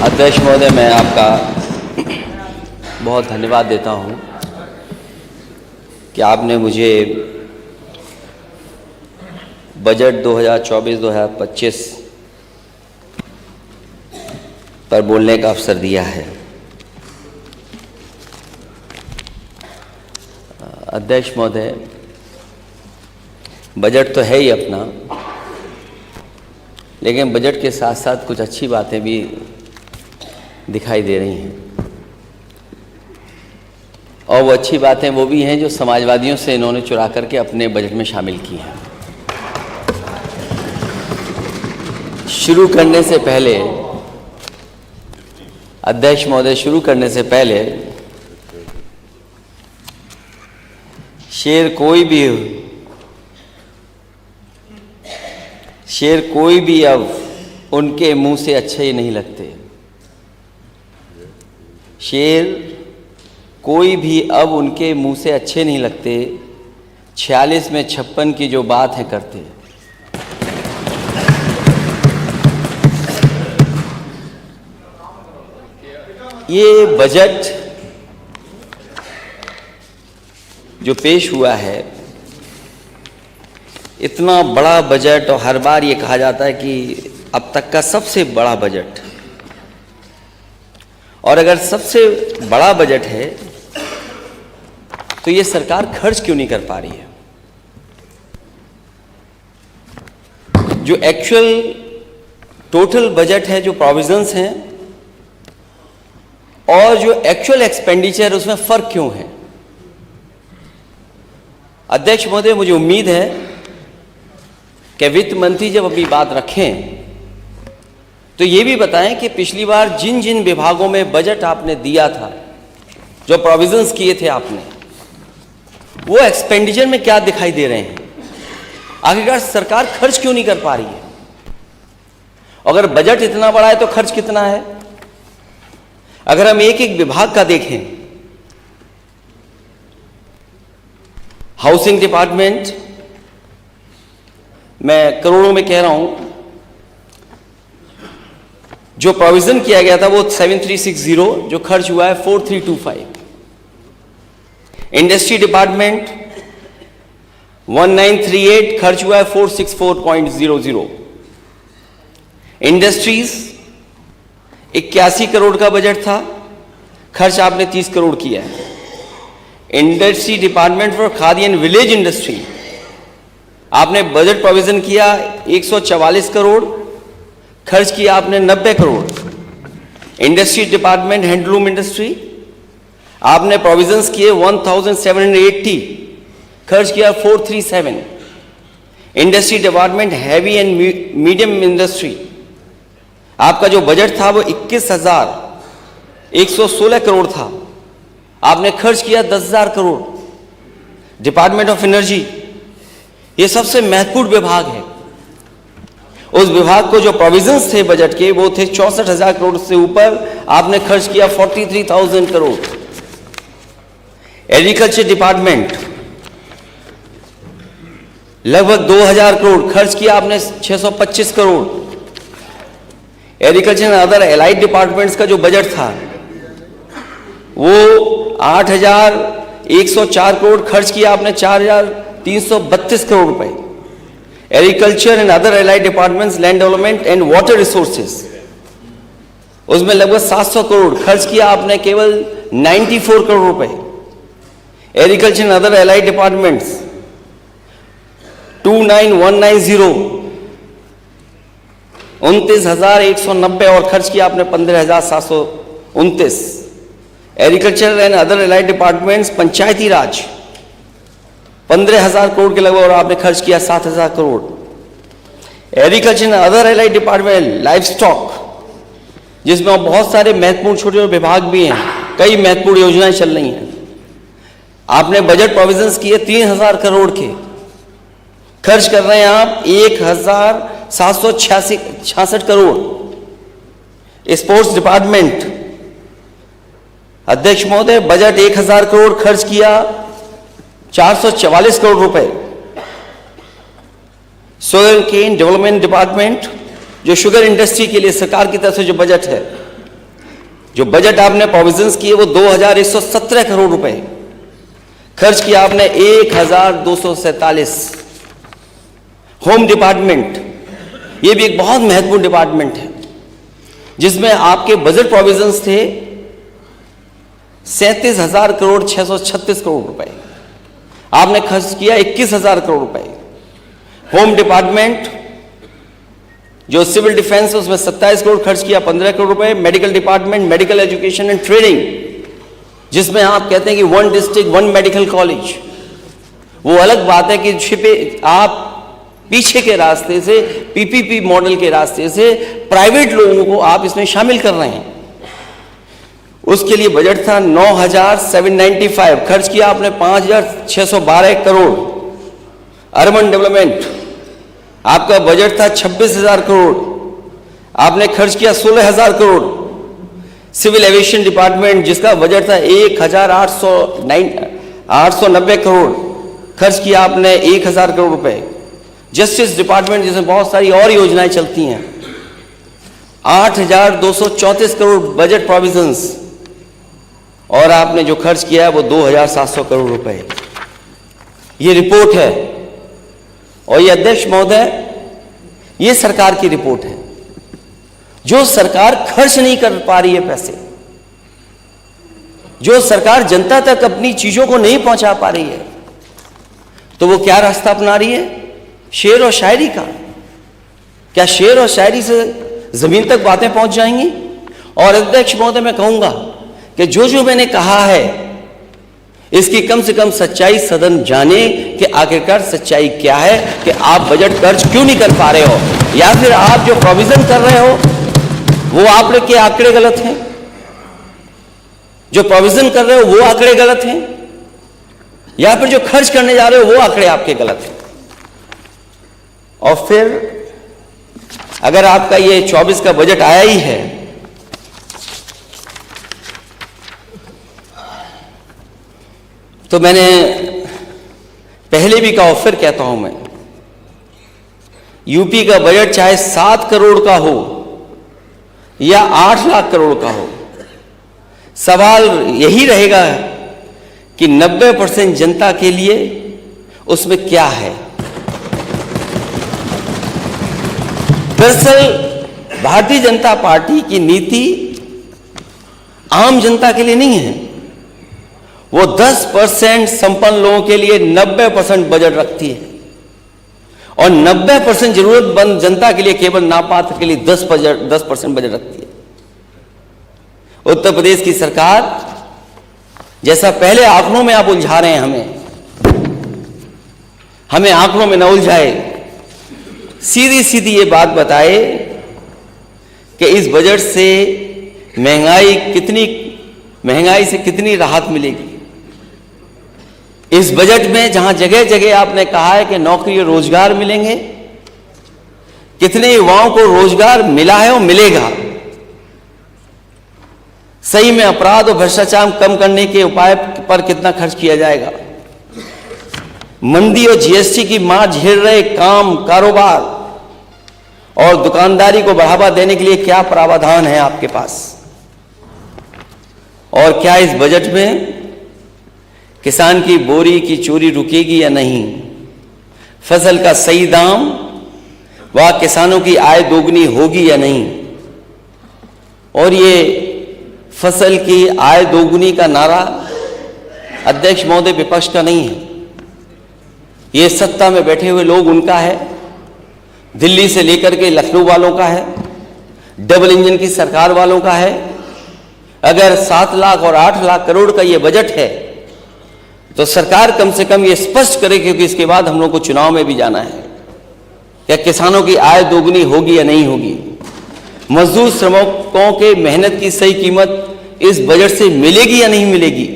अध्यक्ष महोदय, मैं आपका बहुत धन्यवाद देता हूं कि आपने मुझे बजट 2024-2025 पर बोलने का अवसर दिया है। अध्यक्ष महोदय, बजट तो है ही अपना, लेकिन बजट के साथ साथ कुछ अच्छी बातें भी दिखाई दे रही हैं, और वो अच्छी बातें वो भी हैं जो समाजवादियों से इन्होंने चुरा करके अपने बजट में शामिल की हैं। शुरू करने से पहले अध्यक्ष महोदय, शुरू करने से पहले शेर कोई भी अब उनके मुंह से अच्छे ही नहीं लगते। शेर कोई भी अब उनके मुंह से अच्छे नहीं लगते, 46 में 56 की जो बात है करते। ये बजट जो पेश हुआ है, इतना बड़ा बजट, और हर बार ये कहा जाता है कि अब तक का सबसे बड़ा बजट, और अगर सबसे बड़ा बजट है तो ये सरकार खर्च क्यों नहीं कर पा रही है? जो एक्चुअल टोटल बजट है, जो प्रोविजंस हैं, और जो एक्चुअल एक्सपेंडिचर, उसमें फर्क क्यों है? अध्यक्ष महोदय, मुझे उम्मीद है कि वित्त मंत्री जब अपनी बात रखें तो ये भी बताएं कि पिछली बार जिन जिन विभागों में बजट आपने दिया था, जो प्रोविजंस किए थे आपने, वो एक्सपेंडिचर में क्या दिखाई दे रहे हैं? आखिरकार सरकार खर्च क्यों नहीं कर पा रही है? अगर बजट इतना बड़ा है तो खर्च कितना है? अगर हम एक एक विभाग का देखें, हाउसिंग डिपार्टमेंट, मैं करोड़ों में कह रहा हूं, जो प्रोविजन किया गया था वो 7360, जो खर्च हुआ है 4325। इंडस्ट्री डिपार्टमेंट 1938, खर्च हुआ है 464.00। इंडस्ट्रीज 81 करोड़ का बजट था, खर्च आपने 30 करोड़ किया है। Industry department for khadi and village industry, आपने बजट प्रोविजन किया 144 करोड़, खर्च किया आपने 90 crore. Industry department handloom industry, आपने प्रोविजंस किए 1780, खर्च किया 437। Industry department heavy and medium industry, आपका जो बजट था वो 21,116 करोड़ था, आपने खर्च किया 10,000 करोड़। डिपार्टमेंट ऑफ एनर्जी, ये सबसे महत्वपूर्ण विभाग है। उस विभाग को जो प्रोविजंस थे बजट के, वो थे 64,000 करोड़ से ऊपर, आपने खर्च किया 43,000 करोड़। एग्रीकल्चर डिपार्टमेंट लगभग 2,000 करोड़, खर्च किया आपने 625 crore. Agriculture and other allied departments का जो बजट था वो 8,104 करोड़, खर्च किया आपने 4,332 करोड़ रुपए। Agriculture and other allied departments, land development and water resources, उसमें लगभग 700 करोड़, खर्च किया आपने केवल 94 करोड़ रुपए। Agriculture and other allied departments 29,190, 29,190, और खर्च किया आपने 15,729। Agriculture and other allied departments Panchayati Raj 15,000 crore के लगभग, और आपने खर्च किया 7,000 crore. Agriculture and other allied department livestock, जिसमें बहुत सारे महत्वपूर्ण छोटे छोटे विभाग भी हैं, कई महत्वपूर्ण योजनाएं चल रही हैं, आपने बजट प्रोविजंस किए 3,000 करोड़ के, खर्च कर रहे हैं आप 1,766 करोड़। स्पोर्ट्स डिपार्टमेंट, अध्यक्ष महोदय, बजट 1,000 करोड़, खर्च किया 444 करोड़ रुपए। शुगर केन डेवलपमेंट डिपार्टमेंट, जो शुगर इंडस्ट्री के लिए सरकार की तरफ से जो बजट है जो बजट आपने प्रोविजंस किए वो 2117 करोड़ रुपए, खर्च किया आपने 1247। होम डिपार्टमेंट, ये भी एक बहुत महत्वपूर्ण डिपार्टमेंट है, जिसमें आपके बजट प्रोविजंस थे 37,000 करोड़ 636 करोड़ रुपए, आपने खर्च किया 21,000 करोड़ रुपए। होम डिपार्टमेंट जो सिविल डिफेंस है उसमें 27 करोड़ खर्च किया, 15 करोड़ रुपए। Medical department, medical education and training, जिसमें आप कहते हैं कि 1 डिस्ट्रिक्ट 1 मेडिकल कॉलेज, वो अलग बात है कि छिपे आप पीछे के रास्ते से, पीपीपी मॉडल के रास्ते से प्राइवेट लोगों को आप इसमें शामिल कर रहे हैं। उसके लिए बजट था 9,795, खर्च किया आपने 5,612 करोड़। अर्बन डेवलपमेंट, आपका बजट था 26,000 करोड़, आपने खर्च किया 16,000 करोड़। सिविल एविएशन डिपार्टमेंट, जिसका बजट था 1,890 करोड़, खर्च किया आपने 1,000 करोड़ रुपए। जस्टिस डिपार्टमेंट, जिसमें बहुत सारी और योजनाएं चलती हैं, 8,234 करोड़ बजट प्रोविजंस, और आपने जो खर्च किया है वो 2,700 करोड़ रुपए। ये रिपोर्ट है, और ये अध्यक्ष महोदय, ये सरकार की रिपोर्ट है। जो सरकार खर्च नहीं कर पा रही है पैसे, जो सरकार जनता तक अपनी चीजों को नहीं पहुंचा पा रही है, तो वो क्या रास्ता अपना रही है? शेर और शायरी का। क्या शेर और शायरी से जमीन तक बातें पहुंच जाएंगी? और अध्यक्ष महोदय, मैं कहूंगा कि जो जो मैंने कहा है, इसकी कम से कम सच्चाई सदन जाने कि आखिरकार सच्चाई क्या है, कि आप बजट खर्च क्यों नहीं कर पा रहे हो, या फिर आप जो प्रोविजन कर रहे हो वो आंकड़े के आंकड़े गलत हैं, जो प्रोविजन कर रहे हो वो आंकड़े गलत हैं, या फिर जो खर्च करने जा रहे हो वो आंकड़े आपके गलत हैं। और फिर अगर आपका ये 24 का बजट आया ही है, तो मैंने पहले भी कहा, फिर कहता हूं मैं, यूपी का बजट चाहे 7 करोड़ का हो या 8 लाख करोड़ का हो, सवाल यही रहेगा कि 90% जनता के लिए उसमें क्या है। दरअसल भारतीय जनता पार्टी की नीति आम जनता के लिए नहीं है, वो 10% संपन्न लोगों के लिए 90% बजट रखती है, और 90% जरूरतमंद जनता के लिए, केवल नापात्र के लिए 10% बजट रखती है। उत्तर प्रदेश की सरकार, जैसा पहले आंकड़ों में आप उलझा रहे हैं हमें आंकड़ों में न उलझाए, सीधी सीधी ये बात बताए कि इस बजट से महंगाई से कितनी राहत मिलेगी। इस बजट में जहां जगह जगह आपने कहा है कि नौकरी और रोजगार मिलेंगे, कितने युवाओं को रोजगार मिला है और मिलेगा। सही में अपराध और भ्रष्टाचार कम करने के उपाय पर कितना खर्च किया जाएगा। मंदी और जीएसटी की मार झेल रहे काम, कारोबार और दुकानदारी को बढ़ावा देने के लिए क्या प्रावधान है आपके पास। और क्या इस बजट में किसान की बोरी की चोरी रुकेगी या नहीं, फसल का सही दाम व किसानों की आय दोगुनी होगी या नहीं। और ये फसल की आय दोगुनी का नारा अध्यक्ष महोदय विपक्ष का नहीं है, ये सत्ता में बैठे हुए लोग उनका है, दिल्ली से लेकर के लखनऊ वालों का है, डबल इंजन की सरकार वालों का है। अगर 7 लाख और 8 लाख करोड़ का ये बजट है तो सरकार कम से कम ये स्पष्ट करे, क्योंकि इसके बाद हम लोग को चुनाव में भी जाना है, क्या किसानों की आय दोगुनी होगी या नहीं होगी। मजदूर श्रमिकों के मेहनत की सही कीमत इस बजट से मिलेगी या नहीं मिलेगी।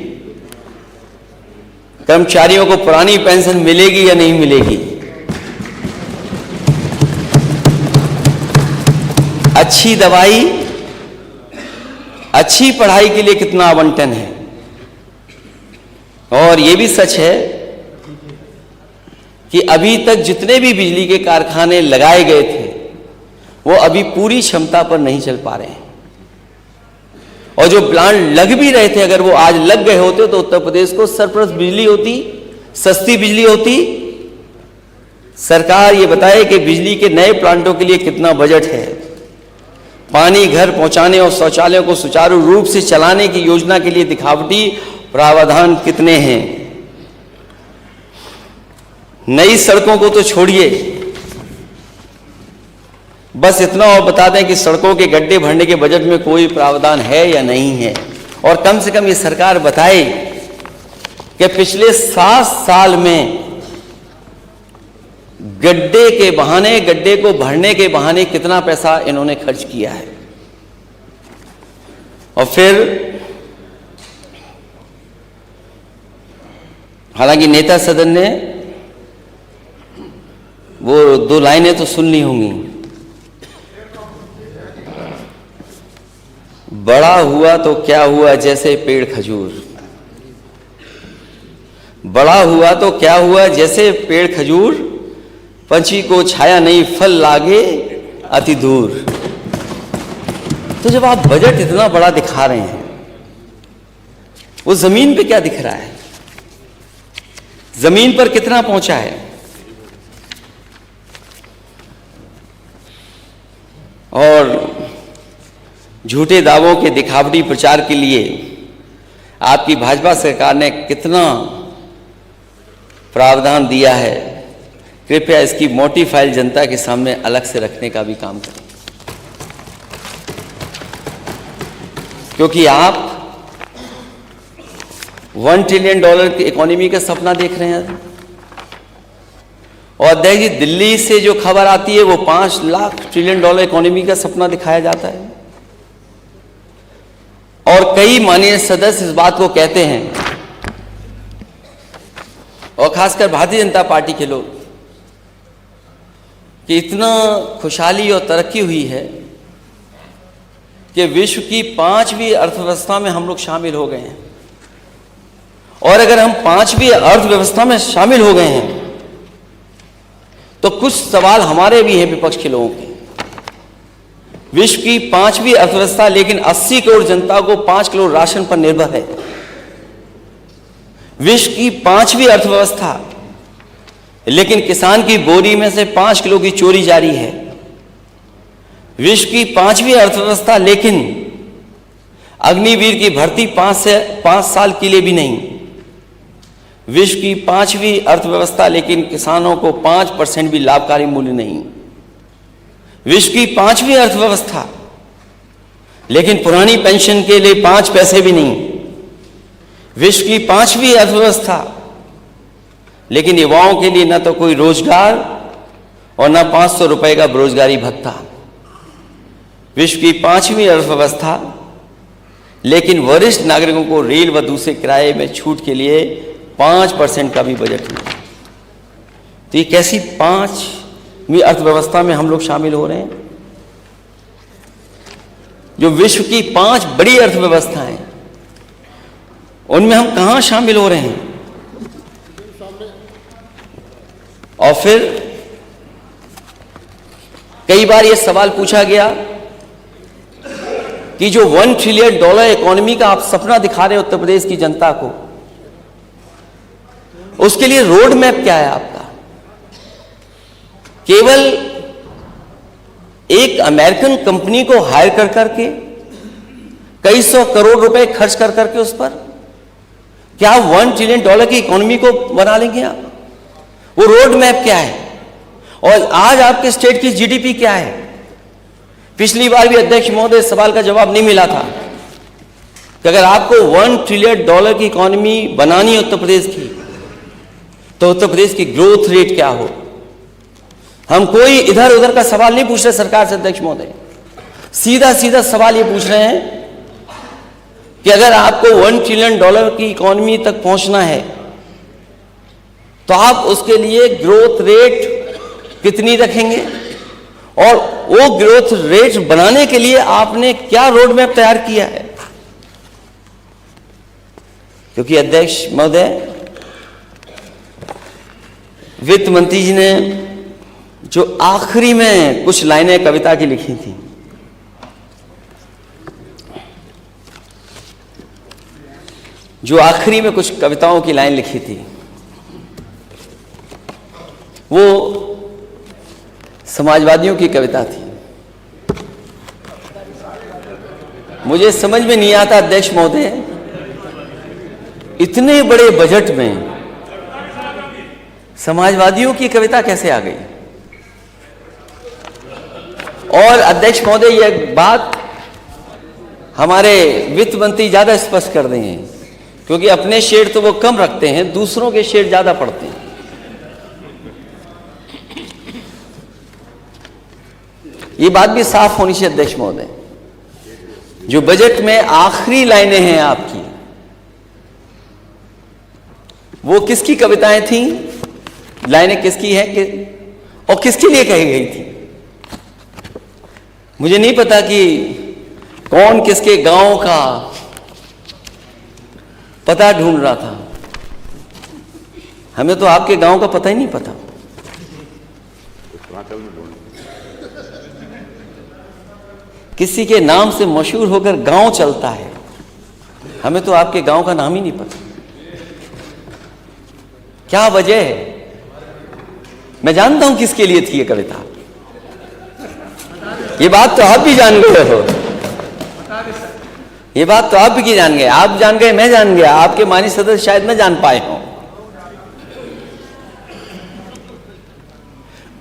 कर्मचारियों को पुरानी पेंशन मिलेगी या नहीं मिलेगी। अच्छी दवाई, अच्छी पढ़ाई के लिए कितना आवंटन है। और यह भी सच है कि अभी तक जितने भी बिजली के कारखाने लगाए गए थे वो अभी पूरी क्षमता पर नहीं चल पा रहे हैं। और जो प्लांट लग भी रहे थे, अगर वो आज लग गए होते तो उत्तर प्रदेश को सरप्लस बिजली होती, सस्ती बिजली होती। सरकार ये बताए कि बिजली के नए प्लांटों के लिए कितना बजट है, पानी घर पहुंचाने और शौचालयों को सुचारू रूप से चलाने की योजना के लिए दिखावटी प्रावधान कितने हैं। नई सड़कों को तो छोड़िए, बस इतना और बता दें कि सड़कों के गड्ढे भरने के बजट में कोई प्रावधान है या नहीं है। और कम से कम ये सरकार बताए कि पिछले 7 साल में गड्ढे के बहाने, गड्ढे को भरने के बहाने कितना पैसा इन्होंने खर्च किया है। और फिर हालांकि नेता सदन ने वो 2 लाइनें तो सुन ली होंगी, बड़ा हुआ तो क्या हुआ जैसे पेड़ खजूर, बड़ा हुआ तो क्या हुआ जैसे पेड़ खजूर, पंछी को छाया नहीं फल लागे अति दूर। तो जब आप बजट इतना बड़ा दिखा रहे हैं, वो जमीन पे क्या दिख रहा है, जमीन पर कितना पहुंचा है। और झूठे दावों के दिखावटी प्रचार के लिए आपकी भाजपा सरकार ने कितना प्रावधान दिया है, कृपया इसकी मोटी फाइल जनता के सामने अलग से रखने का भी काम करें। क्योंकि आप $1 ट्रिलियन की इकोनॉमी का सपना देख रहे हैं। और अध्यक्ष जी, दिल्ली से जो खबर आती है वो $5 लाख ट्रिलियन इकोनॉमी का सपना दिखाया जाता है। और कई माननीय सदस्य इस बात को कहते हैं, और खासकर भारतीय जनता पार्टी के लोग, कि इतना खुशहाली और तरक्की हुई है कि विश्व की 5वीं अर्थव्यवस्था में हम लोग शामिल हो गए हैं। और अगर हम 5वीं अर्थव्यवस्था में शामिल हो गए हैं तो कुछ सवाल हमारे भी हैं, विपक्ष के लोगों के। विश्व की 5वीं अर्थव्यवस्था, लेकिन 80 करोड़ जनता को 5 किलो राशन पर निर्भर है। विश्व की 5वीं अर्थव्यवस्था, लेकिन किसान की बोरी में से 5 किलो की चोरी जारी है। विश्व की 5वीं अर्थव्यवस्था, लेकिन अग्निवीर की भर्ती 5 साल के लिए भी नहीं। विश्व की 5वीं अर्थव्यवस्था, लेकिन किसानों को 5% भी लाभकारी मूल्य नहीं। विश्व की 5वीं अर्थव्यवस्था, लेकिन पुरानी पेंशन के लिए 5 पैसे भी नहीं। विश्व की 5वीं अर्थव्यवस्था, लेकिन युवाओं के लिए न तो कोई रोजगार और न 500 रुपए का बेरोजगारी भत्ता। विश्व की 5वीं अर्थव्यवस्था, लेकिन वरिष्ठ नागरिकों को रेल व दूसरे किराए में छूट के लिए 5% का भी बजट नहीं। तो ये कैसी 5वीं अर्थव्यवस्था में हम लोग शामिल हो रहे हैं? जो विश्व की 5 बड़ी अर्थव्यवस्थाएं, उनमें हम कहां शामिल हो रहे हैं? और फिर कई बार यह सवाल पूछा गया कि जो $1 ट्रिलियन इकोनॉमी का आप सपना दिखा रहे हैं उत्तर प्रदेश की जनता को, उसके लिए रोड मैप क्या है आपका? केवल एक अमेरिकन कंपनी को हायर कर करके कई सौ करोड़ रुपए खर्च कर करके उस पर क्या $1 ट्रिलियन की इकोनॉमी को बना लेंगे आप? वो रोड मैप क्या है? और आज आपके स्टेट की जीडीपी क्या है? पिछली बार भी अध्यक्ष महोदय सवाल का जवाब नहीं मिला था कि अगर आपको $1 ट्रिलियन की इकोनॉमी बनानी है उत्तर प्रदेश की, तो उत्तर प्रदेश की ग्रोथ रेट क्या हो। हम कोई इधर उधर का सवाल नहीं पूछ रहे सरकार से अध्यक्ष महोदय, सीधा सीधा सवाल ये पूछ रहे हैं कि अगर आपको $1 ट्रिलियन की इकोनॉमी तक पहुंचना है तो आप उसके लिए ग्रोथ रेट कितनी रखेंगे, और वो ग्रोथ रेट बनाने के लिए आपने क्या रोड मैप तैयार किया है? क्योंकि अध्यक्ष महोदय, वित्त मंत्री जी ने जो आखिरी में कुछ लाइनें कविता की लिखी थी, जो आखिरी में कुछ कविताओं की लाइन लिखी थी, वो समाजवादियों की कविता थी। मुझे समझ में नहीं आता अध्यक्ष महोदय, इतने बड़े बजट में समाजवादियों की कविता कैसे आ गई। और अध्यक्ष महोदय, यह बात हमारे वित्त मंत्री ज्यादा स्पष्ट कर दें, क्योंकि अपने शेर तो वो कम रखते हैं, दूसरों के शेर ज्यादा पढ़ते हैं। ये बात भी साफ होनी चाहिए अध्यक्ष महोदय, जो बजट में आखिरी लाइनें हैं आपकी, वो किसकी कविताएं थी, लाइनें किसकी हैं और किसके लिए कही गई थी। मुझे नहीं पता कि कौन किसके गांव का पता ढूंढ रहा था। हमें तो आपके गांव का पता ही नहीं पता। किसी के नाम से मशहूर होकर गांव चलता है, हमें तो आपके गांव का नाम ही नहीं पता। क्या वजह है? मैं जानता हूं किसके लिए थी ये कविता। ये बात तो आप भी जान गए हो, ये बात तो आप भी जान गए। आप जान गए, मैं जान गया, आपके माननीय सदस्य शायद न जान पाए हों।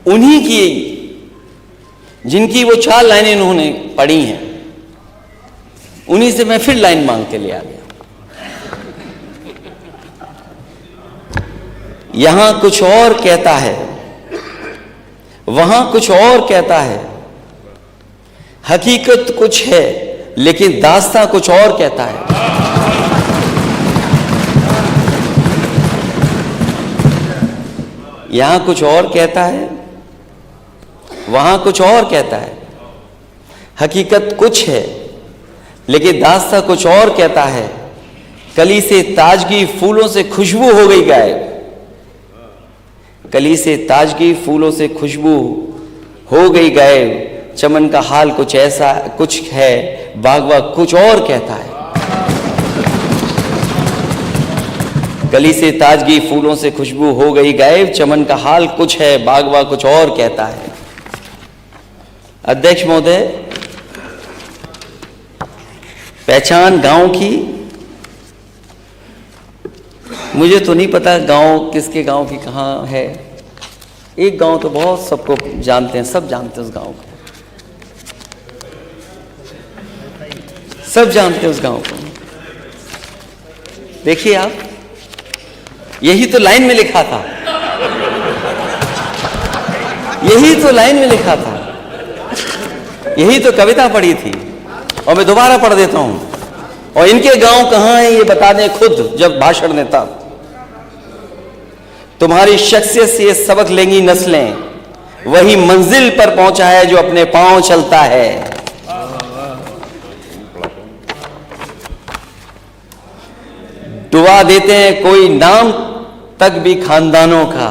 उन्हीं की, जिनकी वो 4 लाइनें उन्होंने पढ़ी हैं, उन्हीं से मैं फिर लाइन मांग के ले आ गया। यहां कुछ और कहता है, वहां कुछ और कहता है, हकीकत कुछ है लेकिन दास्तां कुछ और कहता है। यहां कुछ और कहता है, वहां कुछ और कहता है, हकीकत कुछ है लेकिन दास्तां कुछ और कहता है। कली से ताजगी फूलों से खुशबू हो गई गायब, कली से ताजगी फूलों से खुशबू हो गई गायब। चमन का हाल कुछ ऐसा कुछ है, बागवा कुछ और कहता है। कली से ताजगी फूलों से खुशबू हो गई गायब, चमन का हाल कुछ है, बागवा कुछ और कहता है। अध्यक्ष महोदय, पहचान गांव की, मुझे तो नहीं पता गांव किसके गांव की कहां है। एक गांव तो बहुत सबको जानते हैं, सब जानते हैं उस गांव को, सब जानते हैं उस गांव को। देखिए आप, यही तो लाइन में लिखा था, यही तो लाइन में लिखा था, यही तो कविता पढ़ी थी। और मैं दोबारा पढ़ देता हूं, और इनके गांव कहां है ये बता दें खुद जब भाषण देता। तुम्हारी शख्सियत से ये सबक लेंगी नस्लें, वही मंजिल पर पहुंचा है जो अपने पांव चलता है। डुबा देते हैं कोई नाम तक भी खानदानों का,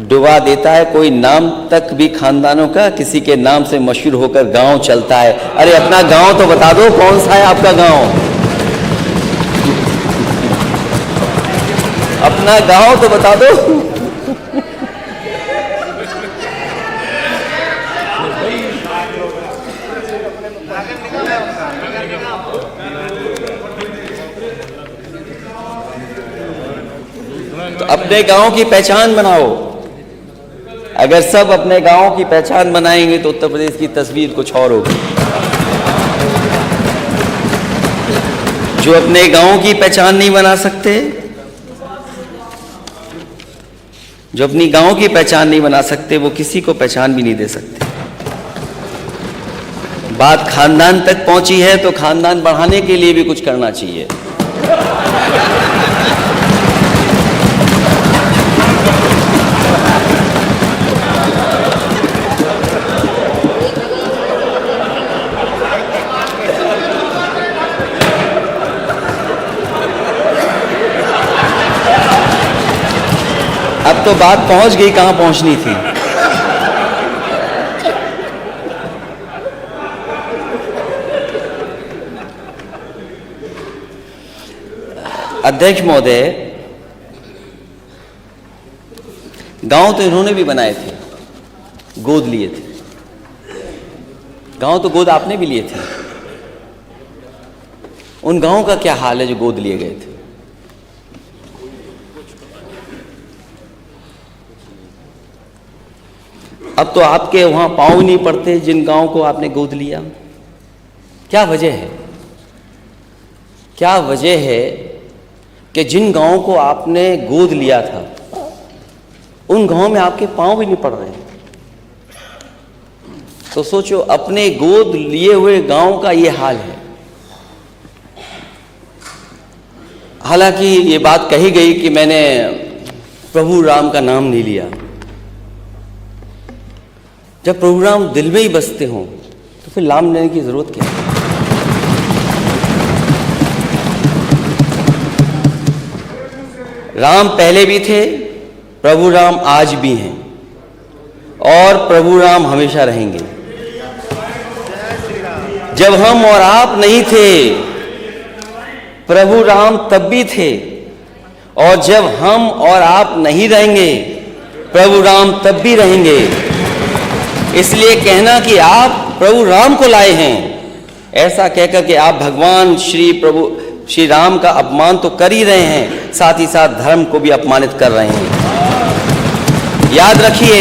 डुबा देता है कोई नाम तक भी खानदानों का, किसी के नाम से मशहूर होकर गांव चलता है। अरे अपना गांव तो बता दो, कौन सा है आपका गांव? अपना गांव तो बता दो। तो अपने गांव की पहचान बनाओ। अगर सब अपने गांव की पहचान बनाएंगे तो उत्तर प्रदेश की तस्वीर कुछ और होगी। जो अपने गांव की पहचान नहीं बना सकते, जो अपनी गांव की पहचान नहीं बना सकते, वो किसी को पहचान भी नहीं दे सकते। बात खानदान तक पहुंची है तो खानदान बढ़ाने के लिए भी कुछ करना चाहिए। अब तो बात पहुंच गई कहां पहुंचनी थी। अध्यक्ष महोदय, गांव तो इन्होंने भी बनाए थे, गोद लिए थे। गांव तो गोद आपने भी लिए थे। उन गांवों का क्या हाल है जो गोद लिए गए थे? अब तो आपके वहां पांव नहीं पड़ते जिन गांवों को आपने गोद लिया। क्या वजह है? क्या वजह है कि जिन गांवों को आपने गोद लिया था उन गांवों में आपके पांव भी नहीं पड़ रहे? तो सोचो, अपने गोद लिए हुए गांव का ये हाल है। हालांकि ये बात कही गई कि मैंने प्रभु राम का नाम नहीं लिया। जब प्रभु राम दिल में ही बसते हों तो फिर नाम लेने की जरूरत क्या है? राम पहले भी थे, प्रभु राम आज भी हैं और प्रभु राम हमेशा रहेंगे। जब हम और आप नहीं थे, प्रभु राम तब भी थे, और जब हम और आप नहीं रहेंगे, प्रभु राम तब भी रहेंगे। इसलिए कहना कि आप प्रभु राम को लाए हैं, ऐसा कहकर कि आप भगवान श्री राम का अपमान तो कर ही रहे हैं, साथ ही साथ धर्म को भी अपमानित कर रहे हैं। याद रखिए,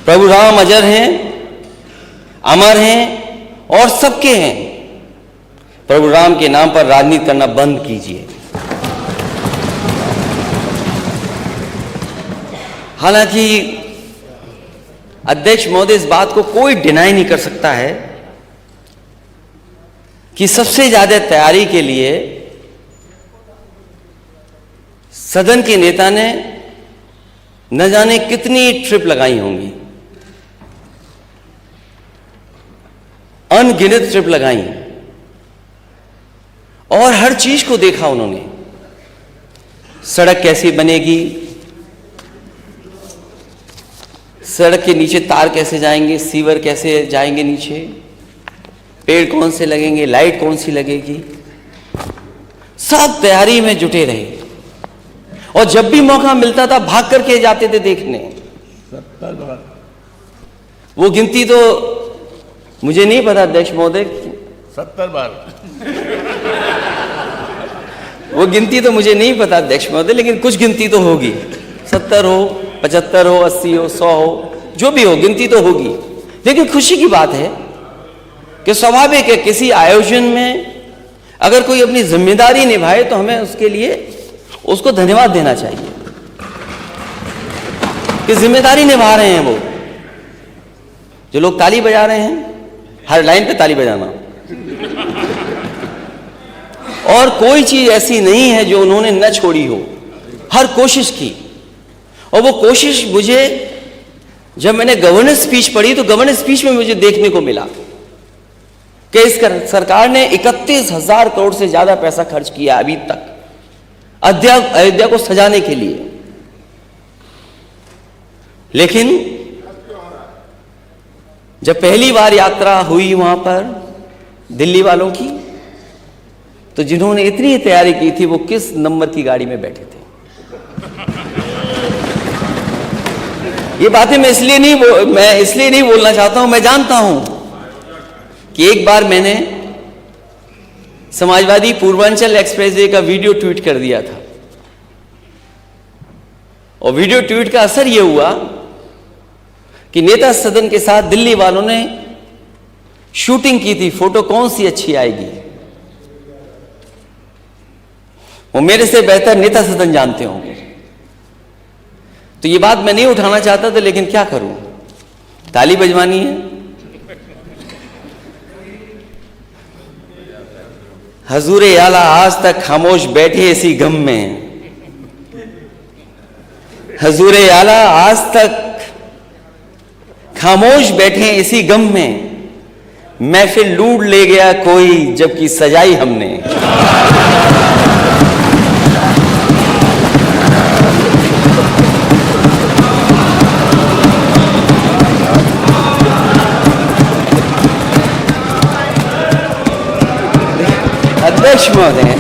प्रभु राम अजर हैं, अमर हैं और सबके हैं। प्रभु राम के नाम पर राजनीति करना बंद कीजिए। हालांकि अध्यक्ष महोदय, इस बात को कोई डिनाई नहीं कर सकता है कि सबसे ज्यादा तैयारी के लिए सदन के नेता ने न जाने कितनी ट्रिप लगाई होंगी, अनगिनत ट्रिप लगाई, और हर चीज को देखा उन्होंने। सड़क कैसी बनेगी, सड़क के नीचे तार कैसे जाएंगे, सीवर कैसे जाएंगे नीचे, पेड़ कौन से लगेंगे, लाइट कौन सी लगेगी, सब तैयारी में जुटे रहे। और जब भी मौका मिलता था भाग करके जाते थे देखने। वो गिनती तो मुझे नहीं पता अध्यक्ष महोदय, 70 बार। वो गिनती तो मुझे नहीं पता अध्यक्ष महोदय, लेकिन कुछ गिनती तो होगी। 70 हो, 75 हो, 80 हो, 100 हो, जो भी हो, गिनती तो होगी। लेकिन खुशी की बात है कि स्वाभाविक है, किसी आयोजन में अगर कोई अपनी जिम्मेदारी निभाए तो हमें उसके लिए उसको धन्यवाद देना चाहिए कि जिम्मेदारी निभा रहे हैं। वो जो लोग ताली बजा रहे हैं, हर लाइन पे ताली बजाना, और कोई चीज ऐसी नहीं है जो उन्होंने न छोड़ी हो, हर कोशिश की। और वो कोशिश मुझे, जब मैंने गवर्नेंस स्पीच पढ़ी तो गवर्नेंस स्पीच में मुझे देखने को मिला कि इस सरकार ने 31,000 करोड़ से ज्यादा पैसा खर्च किया अभी तक अयोध्या को सजाने के लिए। लेकिन जब पहली बार यात्रा हुई वहां पर दिल्ली वालों की, तो जिन्होंने इतनी तैयारी की थी वो किस नंबर की गाड़ी में बैठे थे? ये बातें मैं इसलिए नहीं बोलना चाहता हूं। मैं जानता हूं कि एक बार मैंने समाजवादी पूर्वांचल एक्सप्रेसवे का वीडियो ट्वीट कर दिया था, और वीडियो ट्वीट का असर यह हुआ कि नेता सदन के साथ दिल्ली वालों ने शूटिंग की थी, फोटो कौन सी अच्छी आएगी। वो मेरे से बेहतर नेता सदन जानते होंगे। तो ये बात मैं नहीं उठाना चाहता था, लेकिन क्या करूं, ताली बजवानी है। हजूरे आला आज तक खामोश बैठे इसी गम में, हजूरे आला आज तक खामोश बैठे इसी गम में, महफिल लूट ले गया कोई जबकि सजाई हमने। अध्यक्ष महोदय,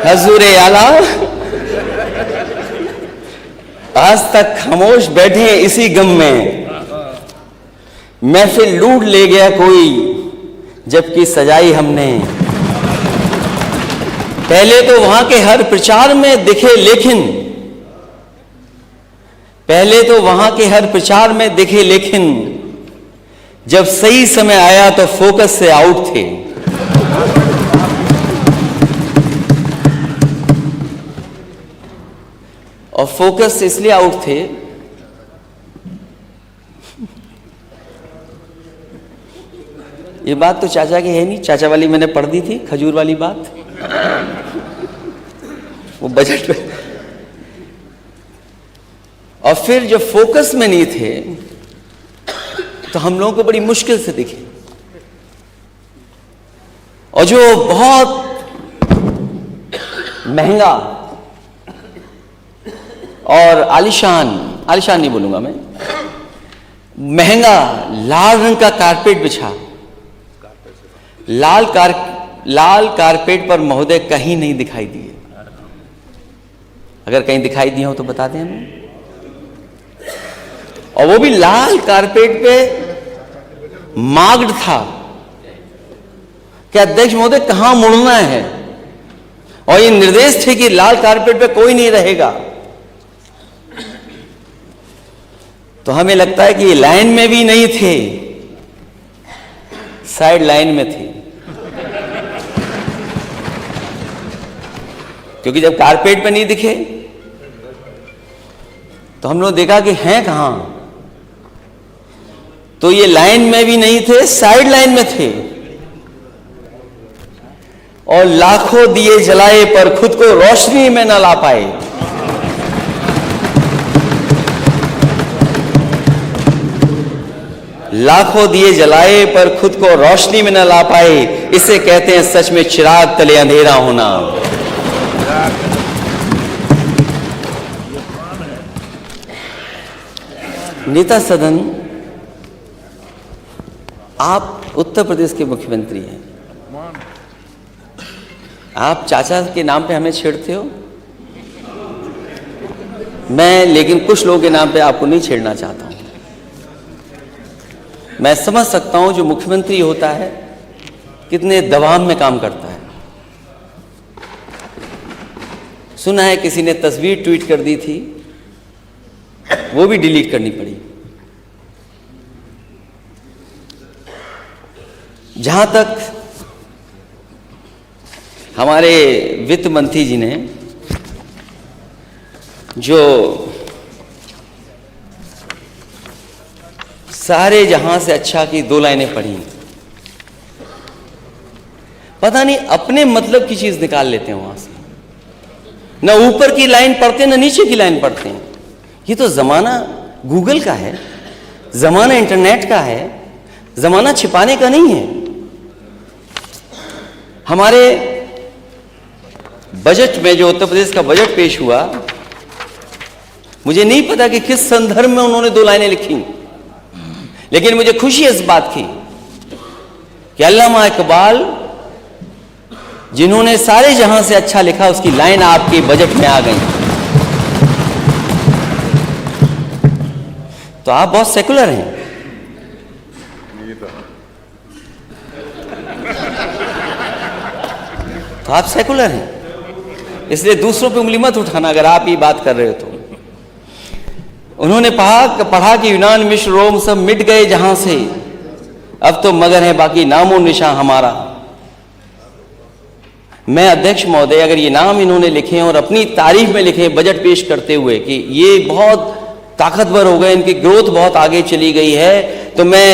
हजूर आला आज तक खामोश बैठे इसी गम में, महफिल लूट ले गया कोई जबकि सजाई हमने। पहले तो वहां के हर प्रचार में दिखे लेकिन, पहले तो वहां के हर प्रचार में दिखे लेकिन जब सही समय आया तो फोकस से आउट थे। और फोकस से इसलिए आउट थे ये बात तो चाचा की है नहीं, चाचा वाली मैंने पढ़ दी थी, खजूर वाली बात वो बजट में। और फिर जब फोकस में नहीं थे तो हम लोगों को बड़ी मुश्किल से दिखे। और जो बहुत महंगा और आलिशान, आलिशान नहीं बोलूंगा मैं, महंगा लाल रंग का कारपेट बिछा, लाल कारपेट पर महोदय कहीं नहीं दिखाई दिए। अगर कहीं दिखाई दिए हो तो बता दें हमें। और वो भी लाल कारपेट पे मार्क्ड था कि अध्यक्ष महोदय कहां मुड़ना है, और ये निर्देश थे कि लाल कारपेट पे कोई नहीं रहेगा। तो हमें लगता है कि ये लाइन में भी नहीं थे, साइड लाइन में थे। क्योंकि जब कारपेट पे नहीं दिखे तो हम लोग देखा कि हैं कहां, तो ये लाइन में भी नहीं थे, साइड लाइन में थे। और लाखों दिए जलाए पर खुद को रोशनी में न ला पाए। लाखों दिए जलाए पर खुद को रोशनी में न ला पाए, इसे कहते हैं सच में चिराग तले अंधेरा होना। नेता सदन, आप उत्तर प्रदेश के मुख्यमंत्री हैं, आप चाचा के नाम पे हमें छेड़ते हो। मैं लेकिन कुछ लोगों के नाम पे आपको नहीं छेड़ना चाहता हूं। मैं समझ सकता हूं जो मुख्यमंत्री होता है कितने दबाव में काम करता है। सुना है किसी ने तस्वीर ट्वीट कर दी थी, वो भी डिलीट करनी पड़ी। जहां तक हमारे वित्त मंत्री जी ने जो सारे जहां से अच्छा की 2 लाइनें पढ़ी, पता नहीं अपने मतलब की चीज निकाल लेते हैं वहां से, ना ऊपर की लाइन पढ़ते ना नीचे की लाइन पढ़ते हैं। ये तो जमाना गूगल का है, जमाना इंटरनेट का है, जमाना छिपाने का नहीं है। हमारे बजट में जो उत्तर प्रदेश का बजट पेश हुआ, मुझे नहीं पता कि किस संदर्भ में उन्होंने 2 लाइनें लिखी, लेकिन मुझे खुशी इस बात की कि अल्लामा इकबाल जिन्होंने सारे जहां से अच्छा लिखा, उसकी लाइन आपके बजट में आ गई। तो आप बहुत सेकुलर हैं। तो आप सेकुलर हैं, इसलिए दूसरों पे उंगली मत उठाना अगर आप ये बात कर रहे हो तो। उन्होंने पढ़ा कि यूनान, मिस्र, रोम सब मिट गए जहां से, अब तो मगर है बाकी नामो निशान हमारा। मैं अध्यक्ष महोदय, अगर ये नाम इन्होंने लिखे हैं और अपनी तारीफ में लिखे हैं बजट पेश करते हुए कि ये बहुत ताकतवर हो गए, इनकी ग्रोथ बहुत आगे चली गई है, तो मैं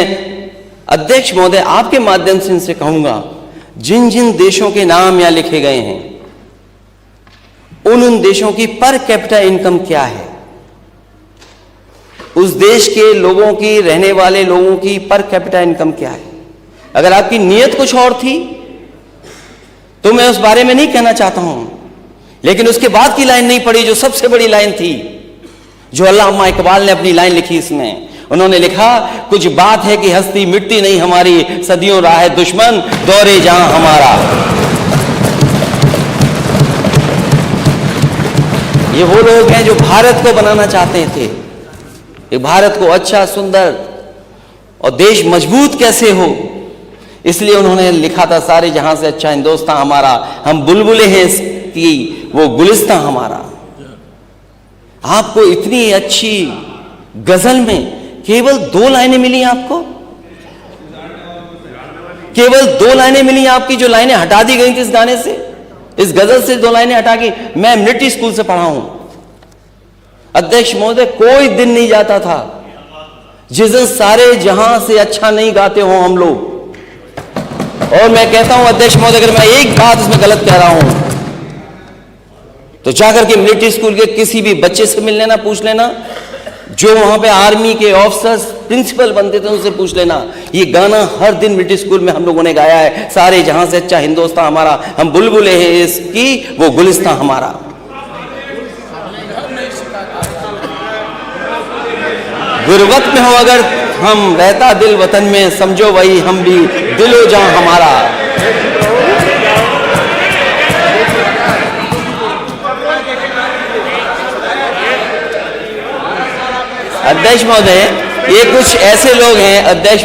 अध्यक्ष महोदय आपके माध्यम से इनसे कहूंगा, जिन जिन देशों के नाम यहां लिखे गए हैं उन देशों की पर कैपिटा इनकम क्या है, उस देश के लोगों की, रहने वाले लोगों की पर कैपिटा इनकम क्या है। अगर आपकी नीयत कुछ और थी तो मैं उस बारे में नहीं कहना चाहता हूं, लेकिन उसके बाद की लाइन नहीं पढ़ी जो सबसे बड़ी लाइन थी, जो अल्लामा इकबाल ने अपनी लाइन लिखी। इसमें उन्होंने लिखा, कुछ बात है कि हस्ती मिटती नहीं हमारी, सदियों राह दुश्मन दौरे जहां हमारा। ये वो लोग हैं जो भारत को बनाना चाहते थे, ये भारत को अच्छा, सुंदर और देश मजबूत कैसे हो, इसलिए उन्होंने लिखा था सारे जहां से अच्छा हिंदुस्तान हमारा, हम बुलबुले हैं इसकी, वो गुलिस्तान हमारा। आपको इतनी अच्छी गजल में केवल 2 लाइनें मिली आपको, केवल 2 लाइनें मिली आपकी, जो लाइनें हटा दी गई थी इस गाने से, इस गजल से 2 लाइनें हटा के। मैं मिलिट्री स्कूल से पढ़ा हूं अध्यक्ष महोदय, कोई दिन नहीं जाता था जिस दिन सारे जहां से अच्छा नहीं गाते हो हम लोग। और मैं कहता हूं अध्यक्ष महोदय, अगर मैं एक बात इसमें गलत कह रहा हूं तो जाकर के मिलिट्री स्कूल के किसी भी बच्चे से मिल लेना, पूछ लेना, जो वहां पे आर्मी के ऑफिसर्स प्रिंसिपल बनते थे उनसे पूछ लेना। ये गाना हर दिन मिलिट्री स्कूल में हम लोगों ने गाया है, सारे जहां से अच्छा हिंदुस्तान हमारा, हम बुलबुले हैं इसकी, वो गुलिस्तान हमारा। गुरबत में हो अगर हम, रहता दिल वतन में, समझो वही हम भी, दिलो जहां हमारा। अध्यक्ष महोदय, ये कुछ ऐसे लोग हैं, अध्यक्ष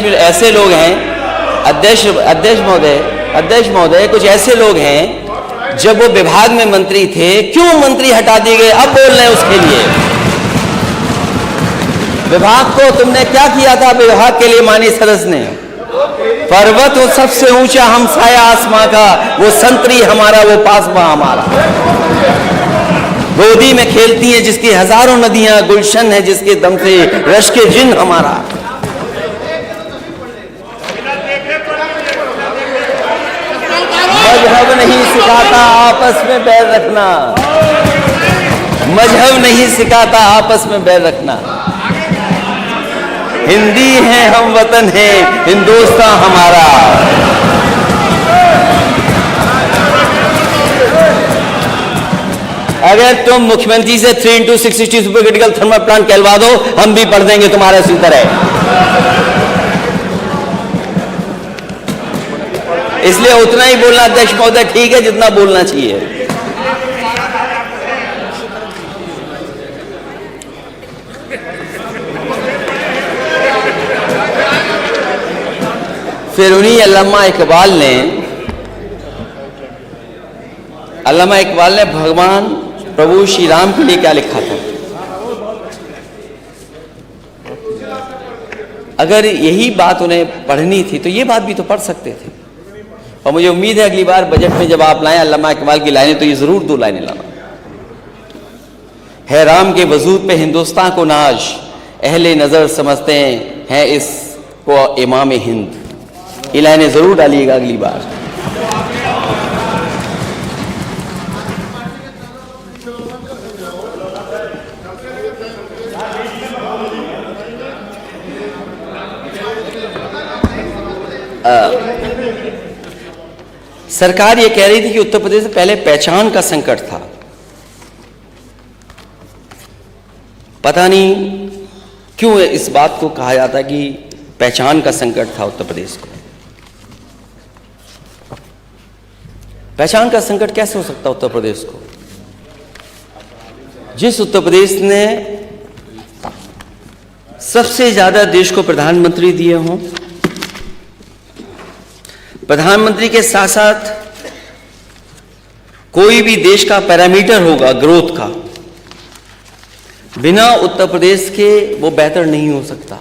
महोदय, कुछ ऐसे लोग हैं जब वो विभाग में मंत्री थे, क्यों मंत्री हटा दिए गए, अब बोल रहे हैं उसके लिए। विभाग को तुमने क्या किया था, विभाग के लिए माननीय सदस्य ने, पर्वत वो सबसे ऊंचा हमसाया आसमां का, वो संतरी हमारा, वो पासमा हमारा। गोदी में खेलती हैं जिसकी हजारों नदियां, गुलशन है जिसके दम से रश के जिन हमारा। मजहब नहीं सिखाता आपस में बैर रखना, मजहब नहीं सिखाता आपस में बैर रखना। हिंदी है हम, वतन है हिंदुस्तान हमारा। अगर तुम मुख्यमंत्री से 3x660 super critical thermal plant कहलवा दो, हम भी पढ़ देंगे तुम्हारे इसी तरह। इसलिए उतना ही बोलना अध्यक्ष महोदय ठीक है जितना बोलना चाहिए। फिर उन्हीं अल्लामा इकबाल ने भगवान प्रभु श्री राम के लिए क्या लिखा था। अगर यही बात उन्हें पढ़नी थी तो ये बात भी तो पढ़ सकते थे। और मुझे उम्मीद है अगली बार बजट में जब आप लाएं अल्लामा इकबाल की लाइनें तो ये जरूर 2 लाइनें लाना। है राम के वजूद पे हिंदुस्तान को नाज, अहले नजर समझते हैं इसको इमाम हिंद। ये लाइनें जरूर डालिएगा अगली बार। सरकार ये कह रही थी कि उत्तर प्रदेश में पहले पहचान का संकट था। पता नहीं क्यों इस बात को कहा जाता है कि पहचान का संकट था उत्तर प्रदेश को। पहचान का संकट कैसे हो सकता उत्तर प्रदेश को, जिस उत्तर प्रदेश ने सबसे ज्यादा देश को प्रधानमंत्री दिए हों, प्रधानमंत्री के साथ साथ कोई भी देश का पैरामीटर होगा ग्रोथ का, बिना उत्तर प्रदेश के वो बेहतर नहीं हो सकता।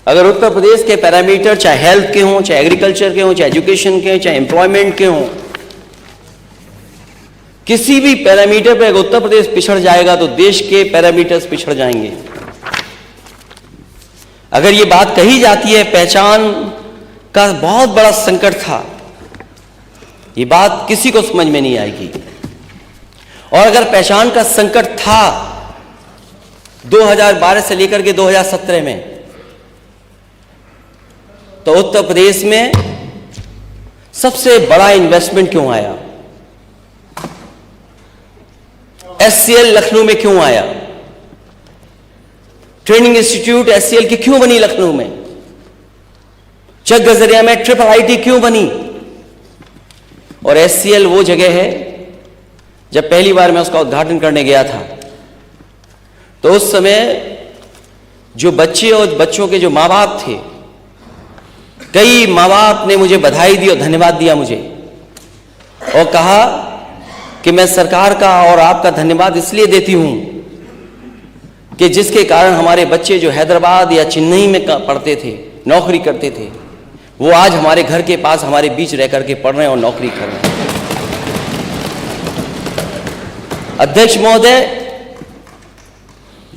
अगर उत्तर प्रदेश के पैरामीटर चाहे हेल्थ के हों, चाहे एग्रीकल्चर के हों, चाहे एजुकेशन के हों, चाहे एम्प्लॉयमेंट के हों, किसी भी पैरामीटर पर अगर उत्तर प्रदेश पिछड़ जाएगा तो देश के पैरामीटर्स पिछड़ जाएंगे। अगर ये बात कही जाती है पहचान का बहुत बड़ा संकट था, ये बात किसी को समझ में नहीं आएगी। और अगर पहचान का संकट था 2012 से लेकर के 2017 में, तो उत्तर प्रदेश में सबसे बड़ा इन्वेस्टमेंट क्यों आया? एचसीएल लखनऊ में क्यों आया? ट्रेनिंग इंस्टीट्यूट एचसीएल की क्यों बनी लखनऊ में? चक गजरिया में ट्रिपल आईटी क्यों बनी? और एचसीएल वो जगह है जब पहली बार मैं उसका उद्घाटन करने गया था, तो उस समय जो बच्चे और बच्चों के जो माँ बाप थे, कई माँ बाप ने मुझे बधाई दी और धन्यवाद दिया मुझे, और कहा कि मैं सरकार का और आपका धन्यवाद इसलिए देती हूं कि जिसके कारण हमारे बच्चे जो हैदराबाद या चेन्नई में पढ़ते थे, नौकरी करते थे, वो आज हमारे घर के पास हमारे बीच रह करके पढ़ रहे हैं और नौकरी कर रहे हैं। अध्यक्ष महोदय,